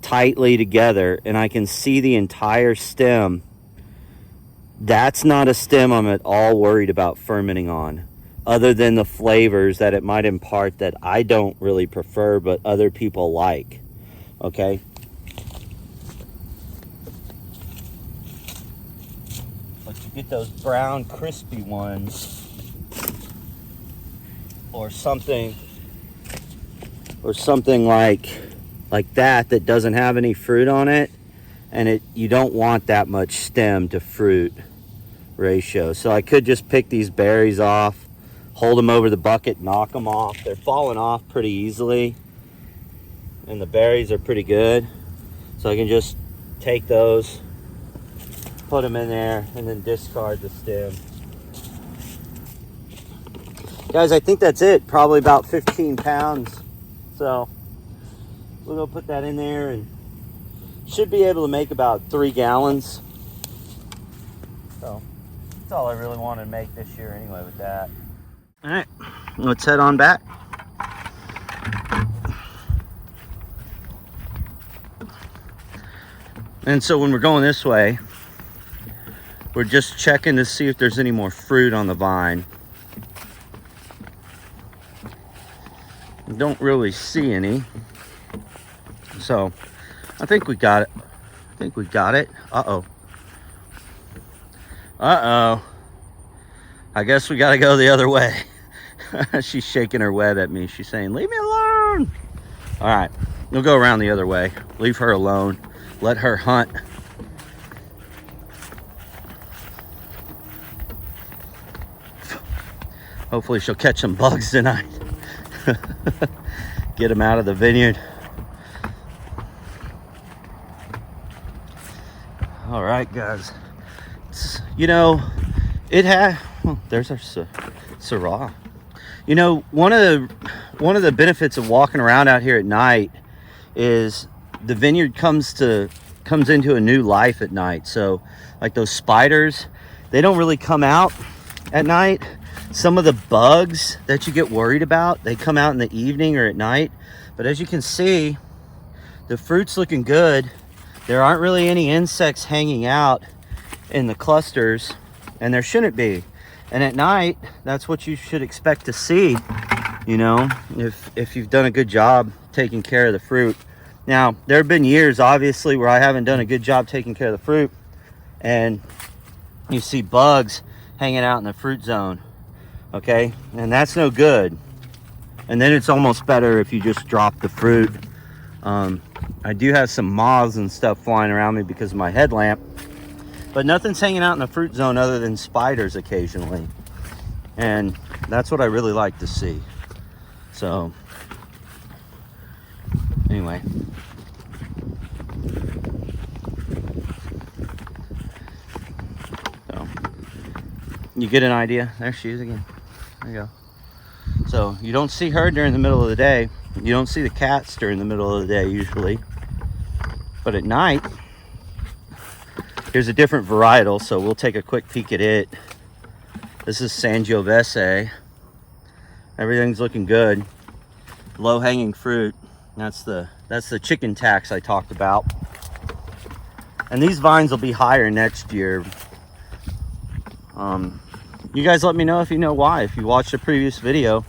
S1: tightly together, and I can see the entire stem. That's not a stem I'm at all worried about fermenting on, other than the flavors that it might impart that I don't really prefer, but other people like. Okay. you get those brown crispy ones, or something like that doesn't have any fruit on it, and you don't want that much stem to fruit ratio. So I could just pick these berries off, hold them over the bucket, knock them off. They're falling off pretty easily, and the berries are pretty good. So I can just take those, put them in there, and then discard the stem. Guys, I think that's it. Probably about 15 pounds. So we'll go put that in there, and should be able to make about 3 gallons. So that's all I really wanted to make this year anyway with that. All right, let's head on back. And so when we're going this way, we're just checking to see if there's any more fruit on the vine. Don't really see any. So I think we got it. Uh-oh. I guess we got to go the other way. She's shaking her web at me. She's saying, leave me alone. All right, we'll go around the other way. Leave her alone. Let her hunt. Hopefully she'll catch some bugs tonight. Get them out of the vineyard. All right, guys. You know, there's our Syrah. You know, one of the benefits of walking around out here at night is the vineyard comes into a new life at night. So like those spiders, they don't really come out at night. Some of the bugs that you get worried about, they come out in the evening or at night. But as you can see, the fruit's looking good. There aren't really any insects hanging out in the clusters, and there shouldn't be. And at night, that's what you should expect to see, you know, if you've done a good job taking care of the fruit. Now, there have been years, obviously, where I haven't done a good job taking care of the fruit, and you see bugs hanging out in the fruit zone, okay? And that's no good. And then it's almost better if you just drop the fruit. I do have some moths and stuff flying around me because of my headlamp, but nothing's hanging out in the fruit zone other than spiders occasionally. And that's what I really like to see. So, anyway. So, you get an idea? There she is again. There you go. So, you don't see her during the middle of the day. You don't see the cats during the middle of the day usually. But at night, here's a different varietal, so we'll take a quick peek at it. This is Sangiovese. Everything's looking good. Low-hanging fruit. That's the chicken tax I talked about. And these vines will be higher next year. You guys let me know if you know why. If you watched the previous video,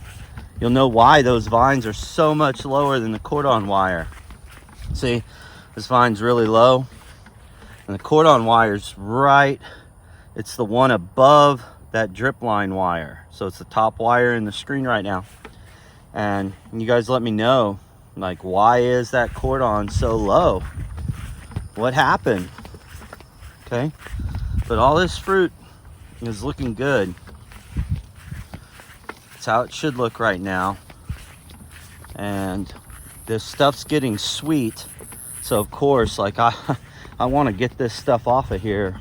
S1: you'll know why those vines are so much lower than the cordon wire. See, this vine's really low, and the cordon wire's right. It's the one above that drip line wire. So it's the top wire in the screen right now. And you guys let me know, like, why is that cordon so low? What happened? Okay, but all this fruit is looking good. That's how it should look right now. And this stuff's getting sweet. So of course, like I want to get this stuff off of here.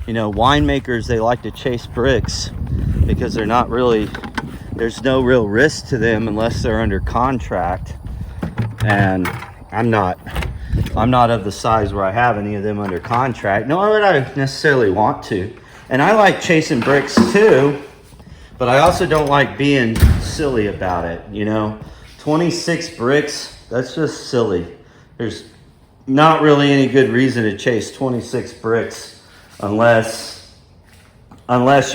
S1: You know, winemakers, they like to chase bricks because there's no real risk to them unless they're under contract. And I'm not of the size where I have any of them under contract, nor would I necessarily want to. And I like chasing bricks too, but I also don't like being silly about it, you know. 26 bricks, that's just silly. There's not really any good reason to chase 26 bricks unless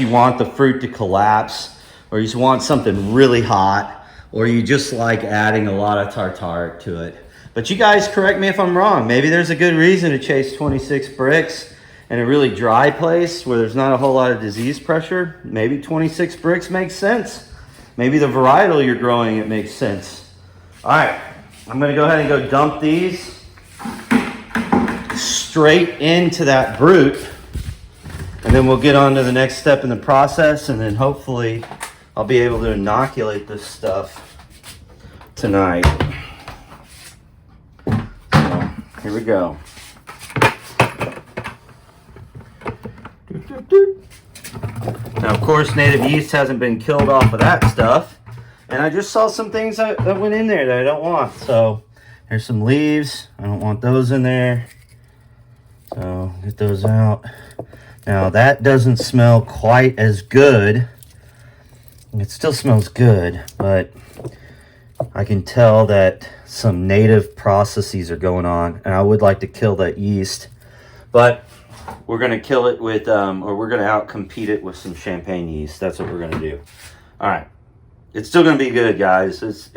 S1: you want the fruit to collapse, or you just want something really hot, or you just like adding a lot of tartare to it. But you guys correct me if I'm wrong. Maybe there's a good reason to chase 26 bricks, in a really dry place where there's not a whole lot of disease pressure, maybe 26 bricks makes sense. Maybe the varietal you're growing, it makes sense. All right, I'm gonna go ahead and go dump these straight into that brute, and then we'll get on to the next step in the process, and then hopefully I'll be able to inoculate this stuff tonight. So here we go. Now, of course, native yeast hasn't been killed off of that stuff. And I just saw some things that went in there that I don't want. So there's some leaves. I don't want those in there. So get those out. Now, that doesn't smell quite as good. It still smells good, but I can tell that some native processes are going on. And I would like to kill that yeast. But we're going to kill it with, or we're going to out-compete it with some champagne yeast. That's what we're going to do. All right. It's still going to be good, guys. It's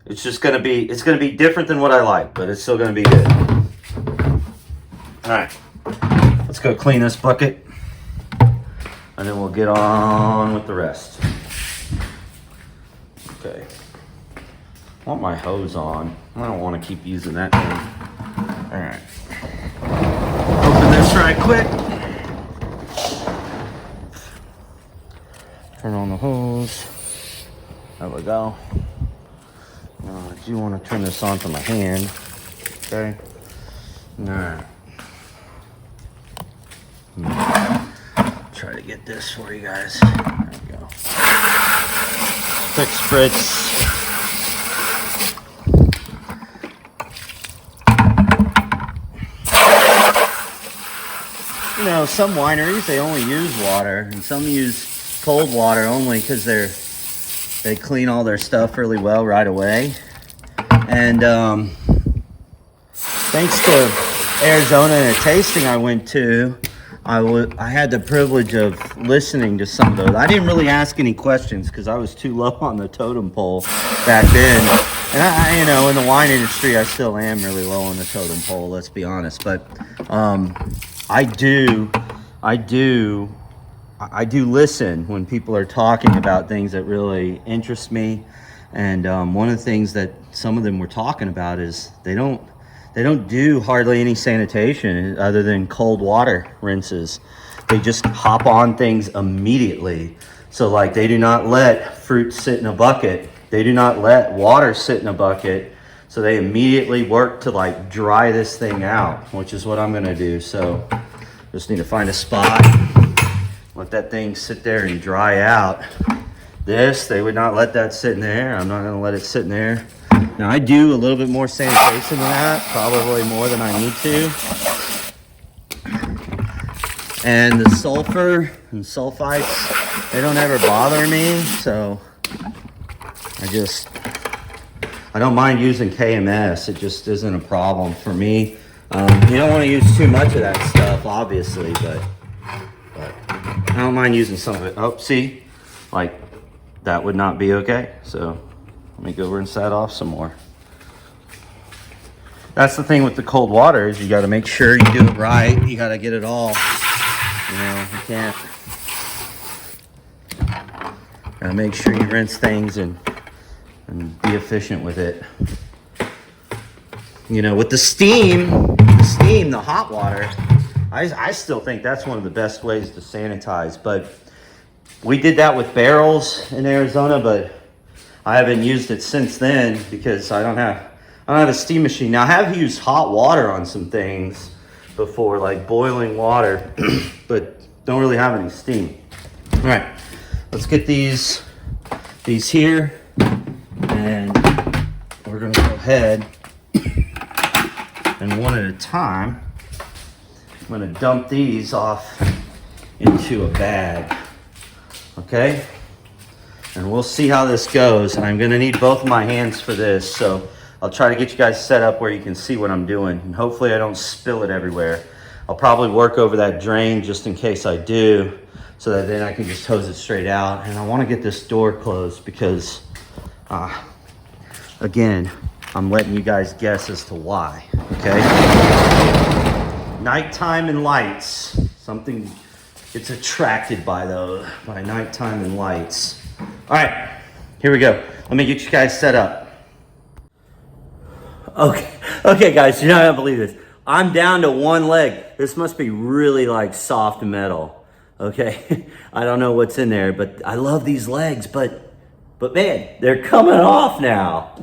S1: just going to be, it's going to be different than what I like, but it's still going to be good. All right. Let's go clean this bucket, and then we'll get on with the rest. Okay. I want my hose on. I don't want to keep using that thing. All right. Open this right quick. Turn on the hose. There we go. Now, I do want to turn this on to my hand. Okay. Alright. Try to get this for you guys. There we go. Quick spritz. You know, some wineries, they only use water, and some use cold water only because they clean all their stuff really well right away. And thanks to Arizona and a tasting I went to, I had the privilege of listening to some of those. I didn't really ask any questions because I was too low on the totem pole back then. And I, you know, in the wine industry, I still am really low on the totem pole, let's be honest. But I do listen when people are talking about things that really interest me. And one of the things that some of them were talking about is they don't do hardly any sanitation other than cold water rinses. They just hop on things immediately. So like they do not let fruit sit in a bucket. They do not let water sit in a bucket. So they immediately work to like dry this thing out, which is what I'm gonna do. So just need to find a spot, let that thing sit there and dry out. This, they would not let that sit in there. I'm not gonna let it sit in there. Now I do a little bit more sanitation than that, probably more than I need to. And the sulfur and sulfites, they don't ever bother me, so I don't mind using KMS. It just isn't a problem for me. You don't want to use too much of that stuff, obviously, but I don't mind using some of it. Oh, see, like that would not be okay. So let me go rinse that off some more. That's the thing with the cold water is you got to make sure you do it right. You got to get it all. You know, you can't. Got to make sure you rinse things and be efficient with it. You know, with the steam, the hot water, I still think that's one of the best ways to sanitize. But we did that with barrels in Arizona, but I haven't used it since then because I don't have a steam machine. Now I have used hot water on some things before, like boiling water, but don't really have any steam. All right, let's get these here, and we're gonna go ahead and one at a time. I'm gonna dump these off into a bag, okay? And we'll see how this goes. And I'm gonna need both of my hands for this, so I'll try to get you guys set up where you can see what I'm doing, and hopefully I don't spill it everywhere. I'll probably work over that drain just in case I do, so that then I can just hose it straight out. And I wanna get this door closed because, again, I'm letting you guys guess as to why, okay? Nighttime and lights. Something gets attracted by nighttime and lights. All right, here we go. Let me get you guys set up. Okay, guys, you're not gonna believe this. I'm down to one leg. This must be really like soft metal. Okay, I don't know what's in there, but I love these legs. But man, they're coming off now.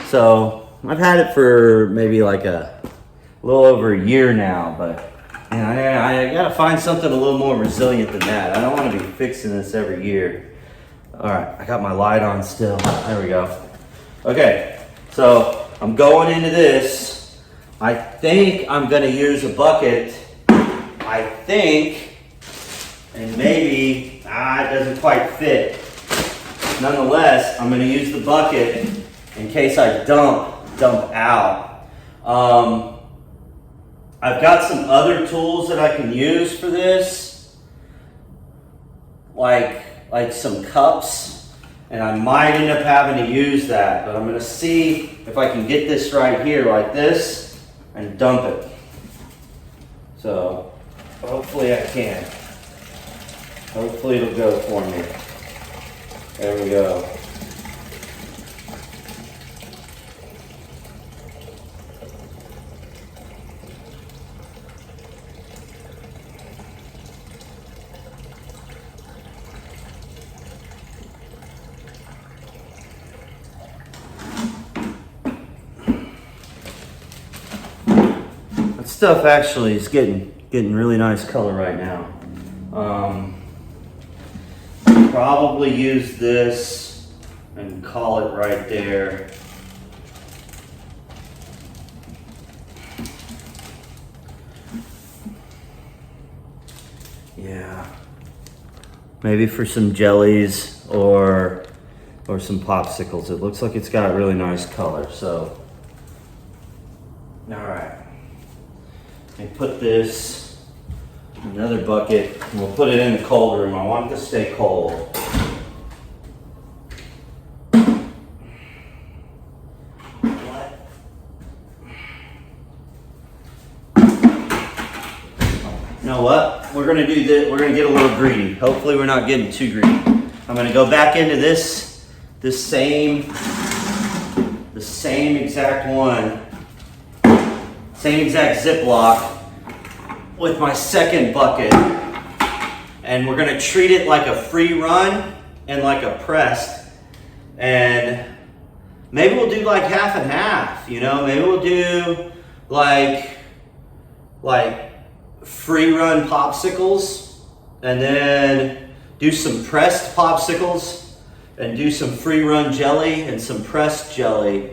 S1: So I've had it for maybe like a little over a year now, but I gotta find something a little more resilient than that. I don't want to be fixing this every year. All right, I got my light on still. There we go. Okay, so I'm going into this. I think I'm gonna use a bucket. I think, and maybe, it doesn't quite fit. Nonetheless, I'm gonna use the bucket in case I dump out. I've got some other tools that I can use for this, like some cups, and I might end up having to use that, but I'm gonna see if I can get this right here like this and dump it. So hopefully I can. Hopefully it'll go for me. There we go. That stuff actually is getting really nice color right now. Probably use this and call it right there. Yeah, maybe for some jellies or some popsicles. It looks like it's got really nice color. So, all right. And put this in another bucket, and we'll put it in the cold room. I want it to stay cold. You know what? We're gonna do this. We're gonna get a little greedy. Hopefully, we're not getting too greedy. I'm gonna go back into this same exact one. Same exact Ziploc with my second bucket, and we're gonna treat it like a free run and like a pressed, and maybe we'll do like half and half, you know, maybe we'll do like free run popsicles and then do some pressed popsicles and do some free run jelly and some pressed jelly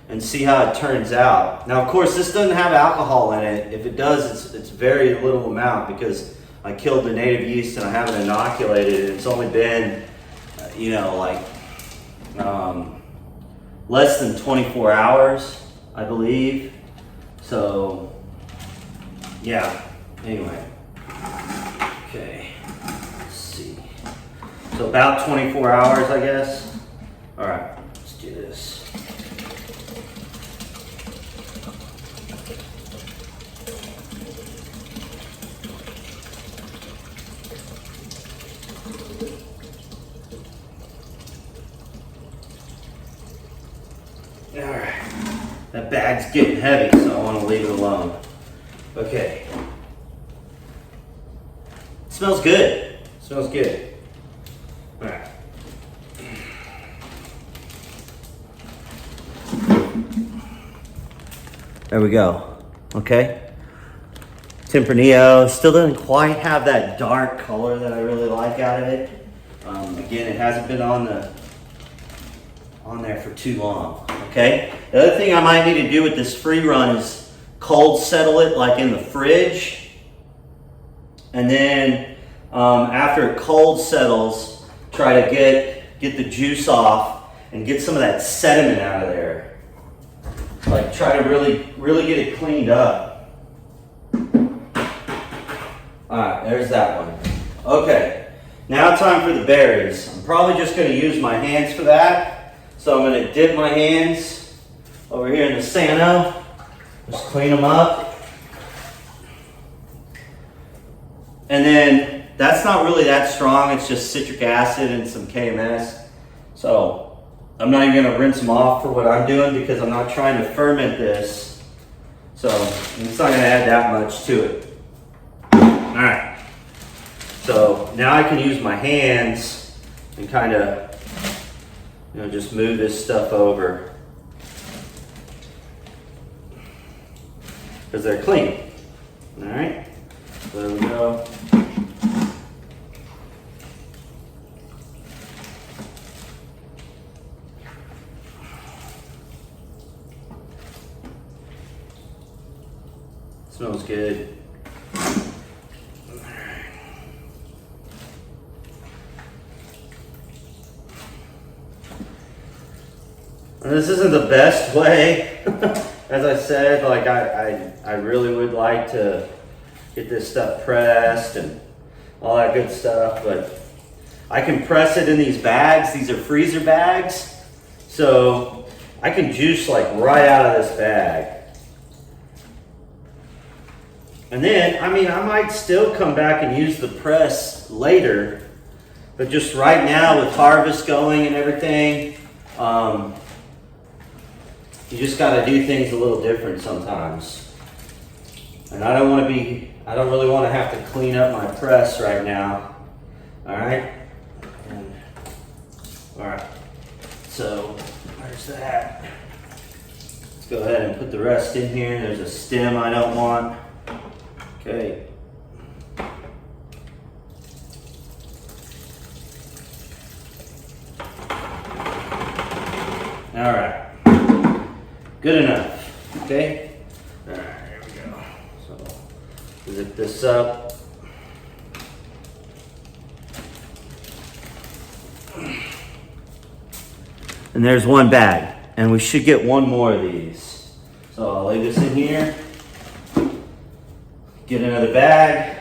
S1: and see how it turns out. Now, of course, this doesn't have alcohol in it. If it does, it's very little amount because I killed the native yeast and I haven't inoculated it. It's only been, less than 24 hours, I believe. So, yeah, anyway. Okay, let's see. So about 24 hours, I guess. All right, let's do this. All right, that bag's getting heavy, so I want to leave it alone. Okay. It smells good. It smells good. All right. There we go. Okay. Tempranillo still doesn't quite have that dark color that I really like out of it. Again, it hasn't been on there for too long. Okay. The other thing I might need to do with this free run is cold settle it like in the fridge, and then after it cold settles, try to get the juice off and get some of that sediment out of there. Like try to really get it cleaned up. All right, there's that one. Okay, now time for the berries. I'm probably just going to use my hands for that. So I'm going to dip my hands over here in the Sano. Just clean them up. And then that's not really that strong. It's just citric acid and some KMS. So I'm not even gonna rinse them off for what I'm doing because I'm not trying to ferment this. So it's not gonna add that much to it. All right. So now I can use my hands and kind of, just move this stuff over because they're clean. All right. So there we go. Smells good. And this isn't the best way. As I said, like I really would like to get this stuff pressed and all that good stuff, but I can press it in these bags. These are freezer bags. So I can juice like right out of this bag. And then, I might still come back and use the press later, but just right now with harvest going and everything, you just got to do things a little different sometimes. And I don't really want to have to clean up my press right now. All right. All right. So where's that? Let's go ahead and put the rest in here. There's a stem I don't want. Okay. All right. Good enough. Okay. All right, here we go. So zip this up. And there's one bag, and we should get one more of these. So I'll lay this in here. Get another bag.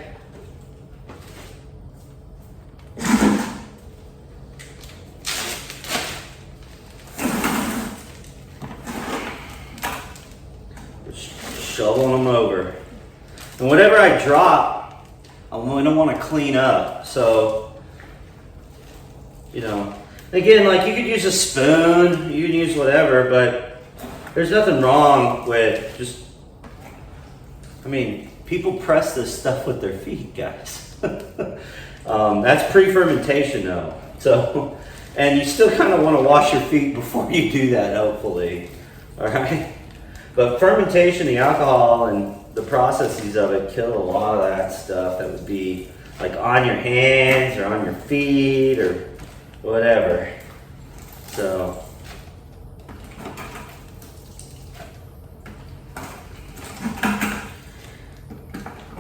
S1: Just shoveling them over. And whatever I drop, I don't want to clean up. So, again, like you could use a spoon, you can use whatever, but there's nothing wrong with just, people press this stuff with their feet, guys. That's pre-fermentation though. So, and you still kind of want to wash your feet before you do that, hopefully. All right. But fermentation, the alcohol and the processes of it kill a lot of that stuff that would be like on your hands or on your feet or whatever. So.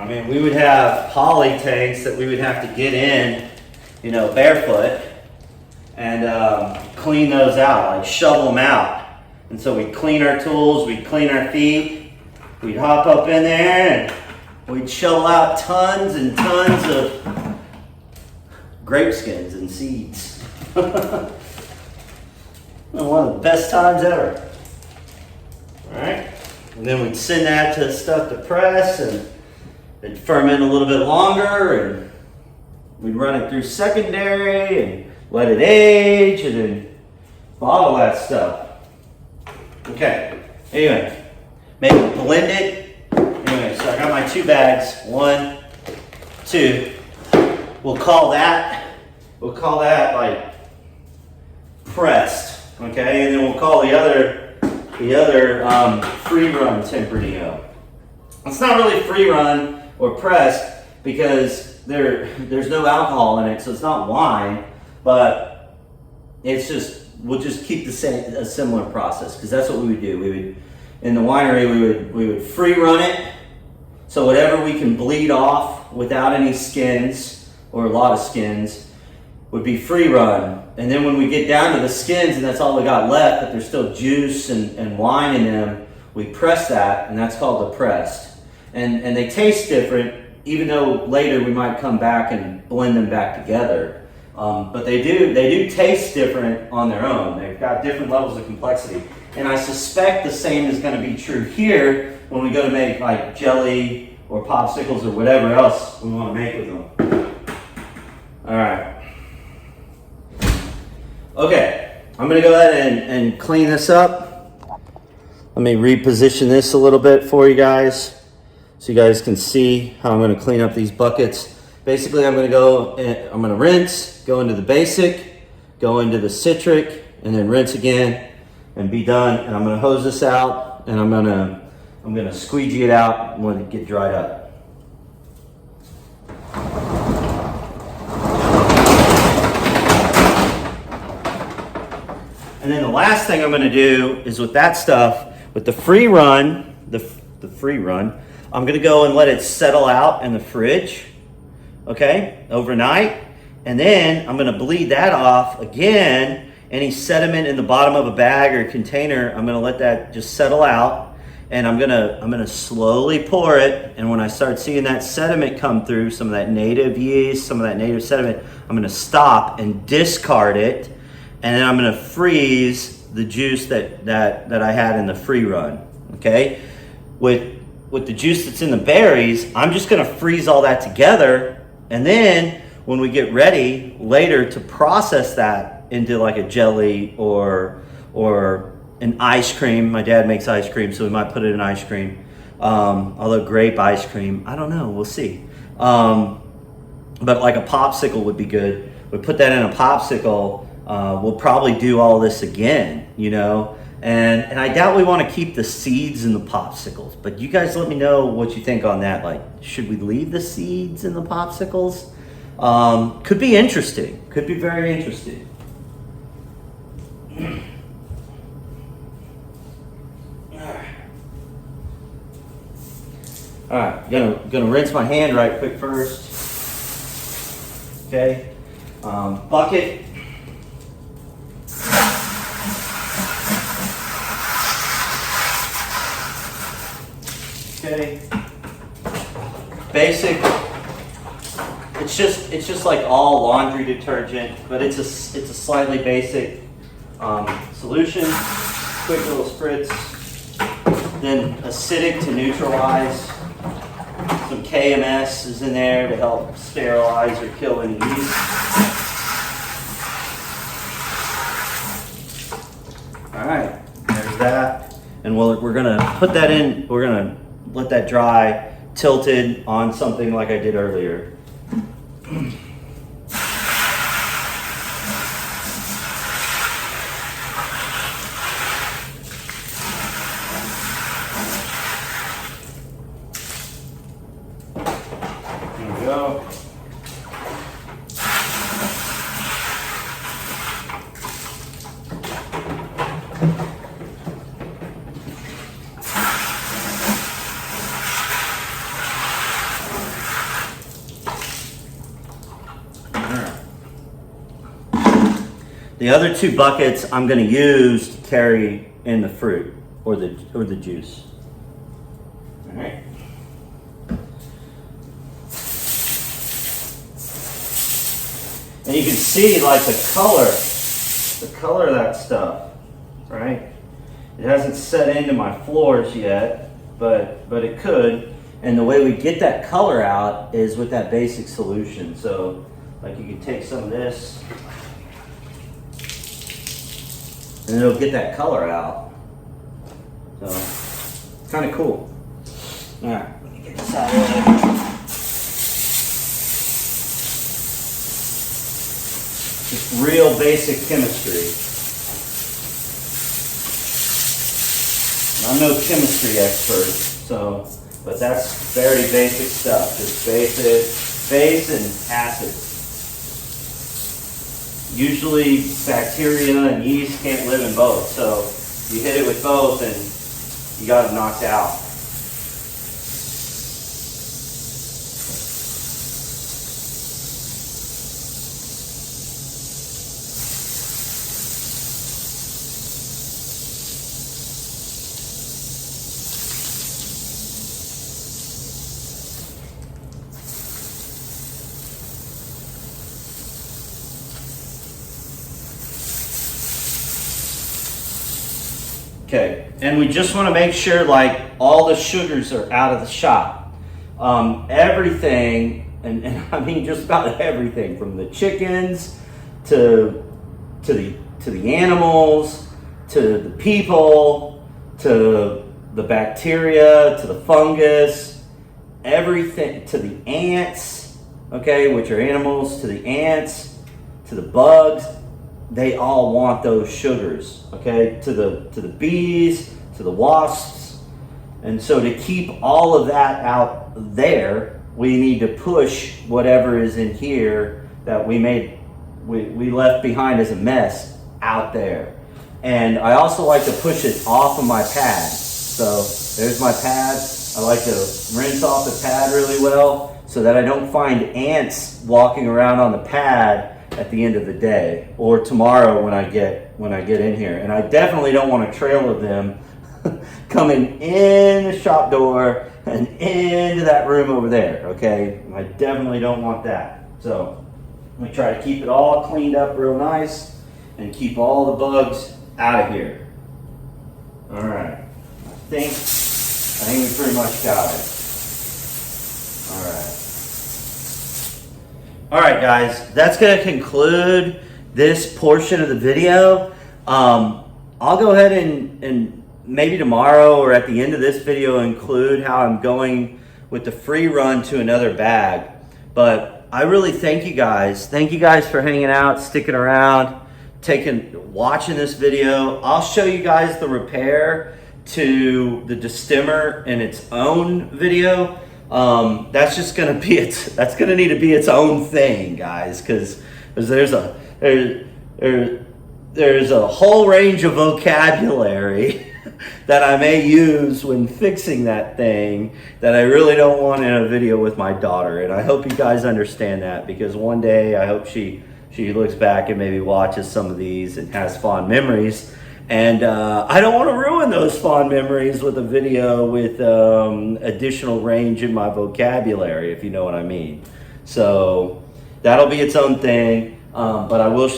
S1: We would have poly tanks that we would have to get in, barefoot and clean those out, like shovel them out. And so we'd clean our tools, we'd clean our feet, we'd hop up in there and we'd shovel out tons and tons of grape skins and seeds. One of the best times ever. All right, and then we'd send that to stuff to press and it'd ferment a little bit longer and we'd run it through secondary and let it age and then bottle that stuff. Okay, anyway, maybe blend it. Anyway, so I got my 2 bags, 1, 2. We'll call that like pressed, okay? And then we'll call the other free run Tempranillo. It's not really free run or pressed because there's no alcohol in it, so it's not wine, but we'll just keep a similar process because that's what we would do. We would, in the winery, we would free run it, so whatever we can bleed off without any skins or a lot of skins would be free run. And then when we get down to the skins and that's all we got left, but there's still juice and wine in them, we press that, and that's called the pressed. And they taste different, even though later we might come back and blend them back together. But they do taste different on their own. They've got different levels of complexity. And I suspect the same is going to be true here when we go to make like jelly or popsicles or whatever else we want to make with them. All right. Okay, I'm gonna go ahead and clean this up. Let me reposition this a little bit for you guys so you guys can see how I'm gonna clean up these buckets. Basically, I'm gonna rinse, go into the basic, go into the citric, and then rinse again and be done. And I'm gonna hose this out and I'm gonna squeegee it out when it get dried up. And then the last thing I'm gonna do is with that stuff, with the free run, I'm gonna go and let it settle out in the fridge, okay, overnight. And then I'm gonna bleed that off again. Any sediment in the bottom of a bag or container, I'm gonna let that just settle out. And I'm gonna slowly pour it. And when I start seeing that sediment come through, some of that native yeast, some of that native sediment, I'm gonna stop and discard it. And then I'm gonna freeze the juice that I had in the free run, okay? With the juice that's in the berries, I'm just gonna freeze all that together. And then when we get ready later to process that into like a jelly or an ice cream, my dad makes ice cream, so we might put it in ice cream. Although grape ice cream, I don't know, we'll see. But like a popsicle would be good. We put that in a popsicle. We'll probably do all this again, you know, and I doubt we want to keep the seeds in the popsicles, but you guys let me know what you think on that. Like, should we leave the seeds in the popsicles? Could be interesting. Could be very interesting. All right, gonna rinse my hand right quick first. Okay, bucket. Okay, basic. It's just like all laundry detergent, but it's a slightly basic solution. Quick little spritz. Then acidic to neutralize. Some KMS is in there to help sterilize or kill any yeast. All right, there's that. And we're gonna put that in. We're gonna let that dry, tilted on something like I did earlier. There we go. The other two buckets I'm going to use to carry in the fruit or the juice. All right. And you can see like the color of that stuff, right? It hasn't set into my floors yet, but it could. And the way we get that color out is with that basic solution. So like you can take some of this, and it'll get that color out. So, kind of cool. All right, let me get this out of there. Just real basic chemistry. I'm no chemistry expert, so, but that's very basic stuff. Just base and acids. Usually bacteria and yeast can't live in both, so you hit it with both and you got them knocked out. Okay, and we just want to make sure like all the sugars are out of the shot. everything, and I mean just about everything, from the chickens to the animals, to the people, to the bacteria, to the fungus, everything, to the ants, okay, which are animals, to the ants, to the bugs. They all want those sugars, okay, to the bees, to the wasps. And so to keep all of that out there, we need to push whatever is in here that we left behind as a mess out there. And I also like to push it off of my pad. So there's my pad. I like to rinse off the pad really well so that I don't find ants walking around on the pad at the end of the day or tomorrow when I get in here. And I definitely don't want a trail of them coming in the shop door and into that room over there, okay? I definitely don't want that. So we try to keep it all cleaned up real nice and keep all the bugs out of here. All right, I think we pretty much got it. All right, guys, that's gonna conclude this portion of the video. I'll go ahead and maybe tomorrow or at the end of this video include how I'm going with the free run to another bag. But I really thank you guys. Thank you guys for hanging out, sticking around, watching this video. I'll show you guys the repair to the Destemmer in its own video. That's just gonna need to be its own thing, guys, because there's a whole range of vocabulary that I may use when fixing that thing that I really don't want in a video with my daughter. And I hope you guys understand that, because one day I hope she looks back and maybe watches some of these and has fond memories. And I don't want to ruin those fond memories with a video with additional range in my vocabulary, if you know what I mean. So that'll be its own thing. But I will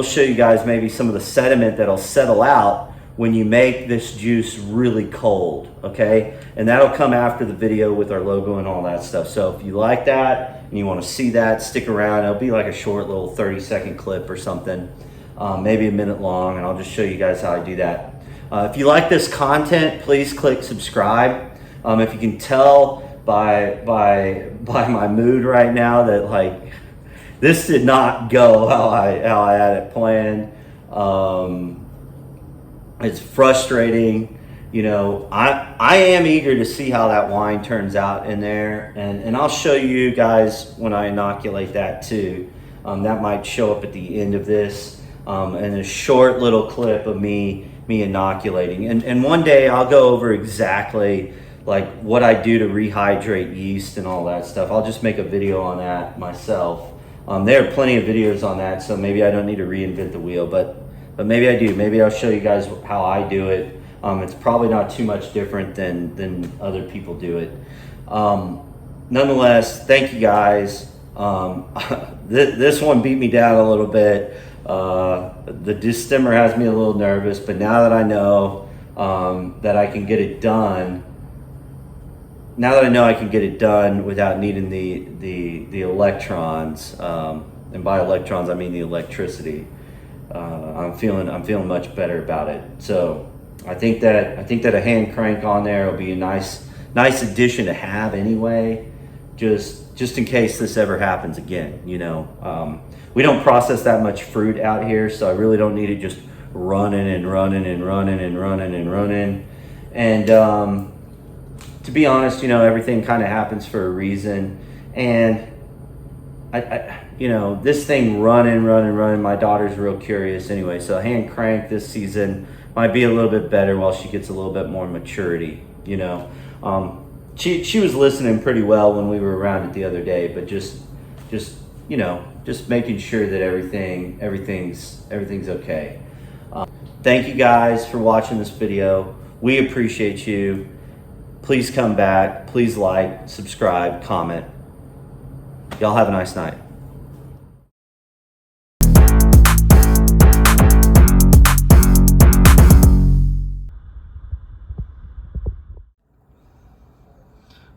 S1: show you guys maybe some of the sediment that'll settle out when you make this juice really cold, okay? And that'll come after the video with our logo and all that stuff. So if you like that and you want to see that, stick around. It'll be like a short little 30-second clip or something, maybe a minute long, and I'll just show you guys how I do that. If you like this content, please click subscribe. If you can tell by my mood right now that like this did not go how I had it planned. It's frustrating. You know, I am eager to see how that wine turns out in there, and I'll show you guys when I inoculate that too. That might show up at the end of this, and a short little clip of me inoculating. And one day I'll go over exactly like what I do to rehydrate yeast and all that stuff. I'll just make a video on that myself. There are plenty of videos on that, so maybe I don't need to reinvent the wheel, but maybe I do. Maybe I'll show you guys how I do it. It's probably not too much different than other people do it. Nonetheless, thank you guys. This one beat me down a little bit. The Destemmer has me a little nervous, but now that I know that I can get it done, now that I know I can get it done without needing the electrons, and by electrons I mean the electricity, I'm feeling much better about it. So I think that a hand crank on there will be a nice addition to have anyway, just in case this ever happens again. You know, we don't process that much fruit out here, so I really don't need it just running. And to be honest, you know, everything kind of happens for a reason. And I you know, this thing running. My daughter's real curious anyway, so a hand crank this season might be a little bit better while she gets a little bit more maturity. You know, she was listening pretty well when we were around it the other day, but just you know, just making sure that everything's okay. Thank you guys for watching this video. We appreciate you. Please come back. Please like, subscribe, comment. Y'all have a nice night.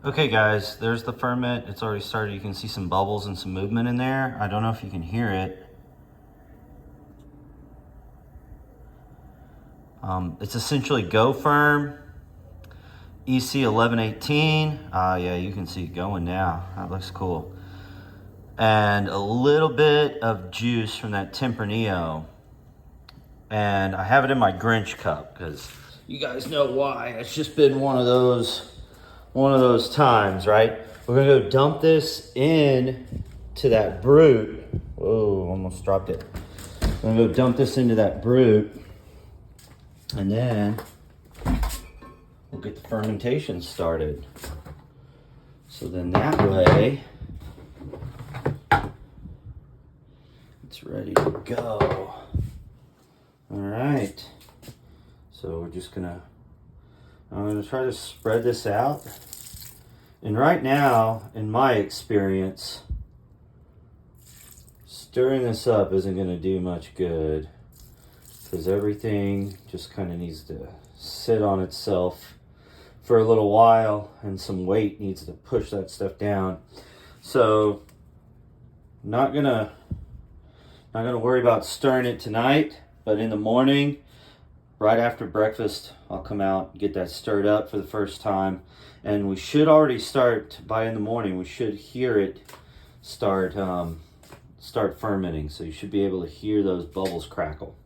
S1: Okay guys, there's the ferment. It's already started. You can see some bubbles and some movement in there. I don't know if you can hear it. It's essentially Go Firm EC 1118. Yeah, you can see it going now. That looks cool. And a little bit of juice from that Tempranillo. And I have it in my Grinch cup because you guys know why. It's just been one of those times, right? We're gonna go dump this in to that brute. Whoa, almost dropped it. I'm gonna go dump this into that brute, and then we'll get the fermentation started. So then that way, it's ready to go. All right. So we're just I'm gonna try to spread this out. And right now, in my experience, stirring this up isn't gonna do much good because everything just kind of needs to sit on itself for a little while and some weight needs to push that stuff down. So not gonna worry about stirring it tonight, but in the morning, right after breakfast, I'll come out and get that stirred up for the first time. And we should already start, by in the morning, we should hear it start fermenting. So you should be able to hear those bubbles crackle.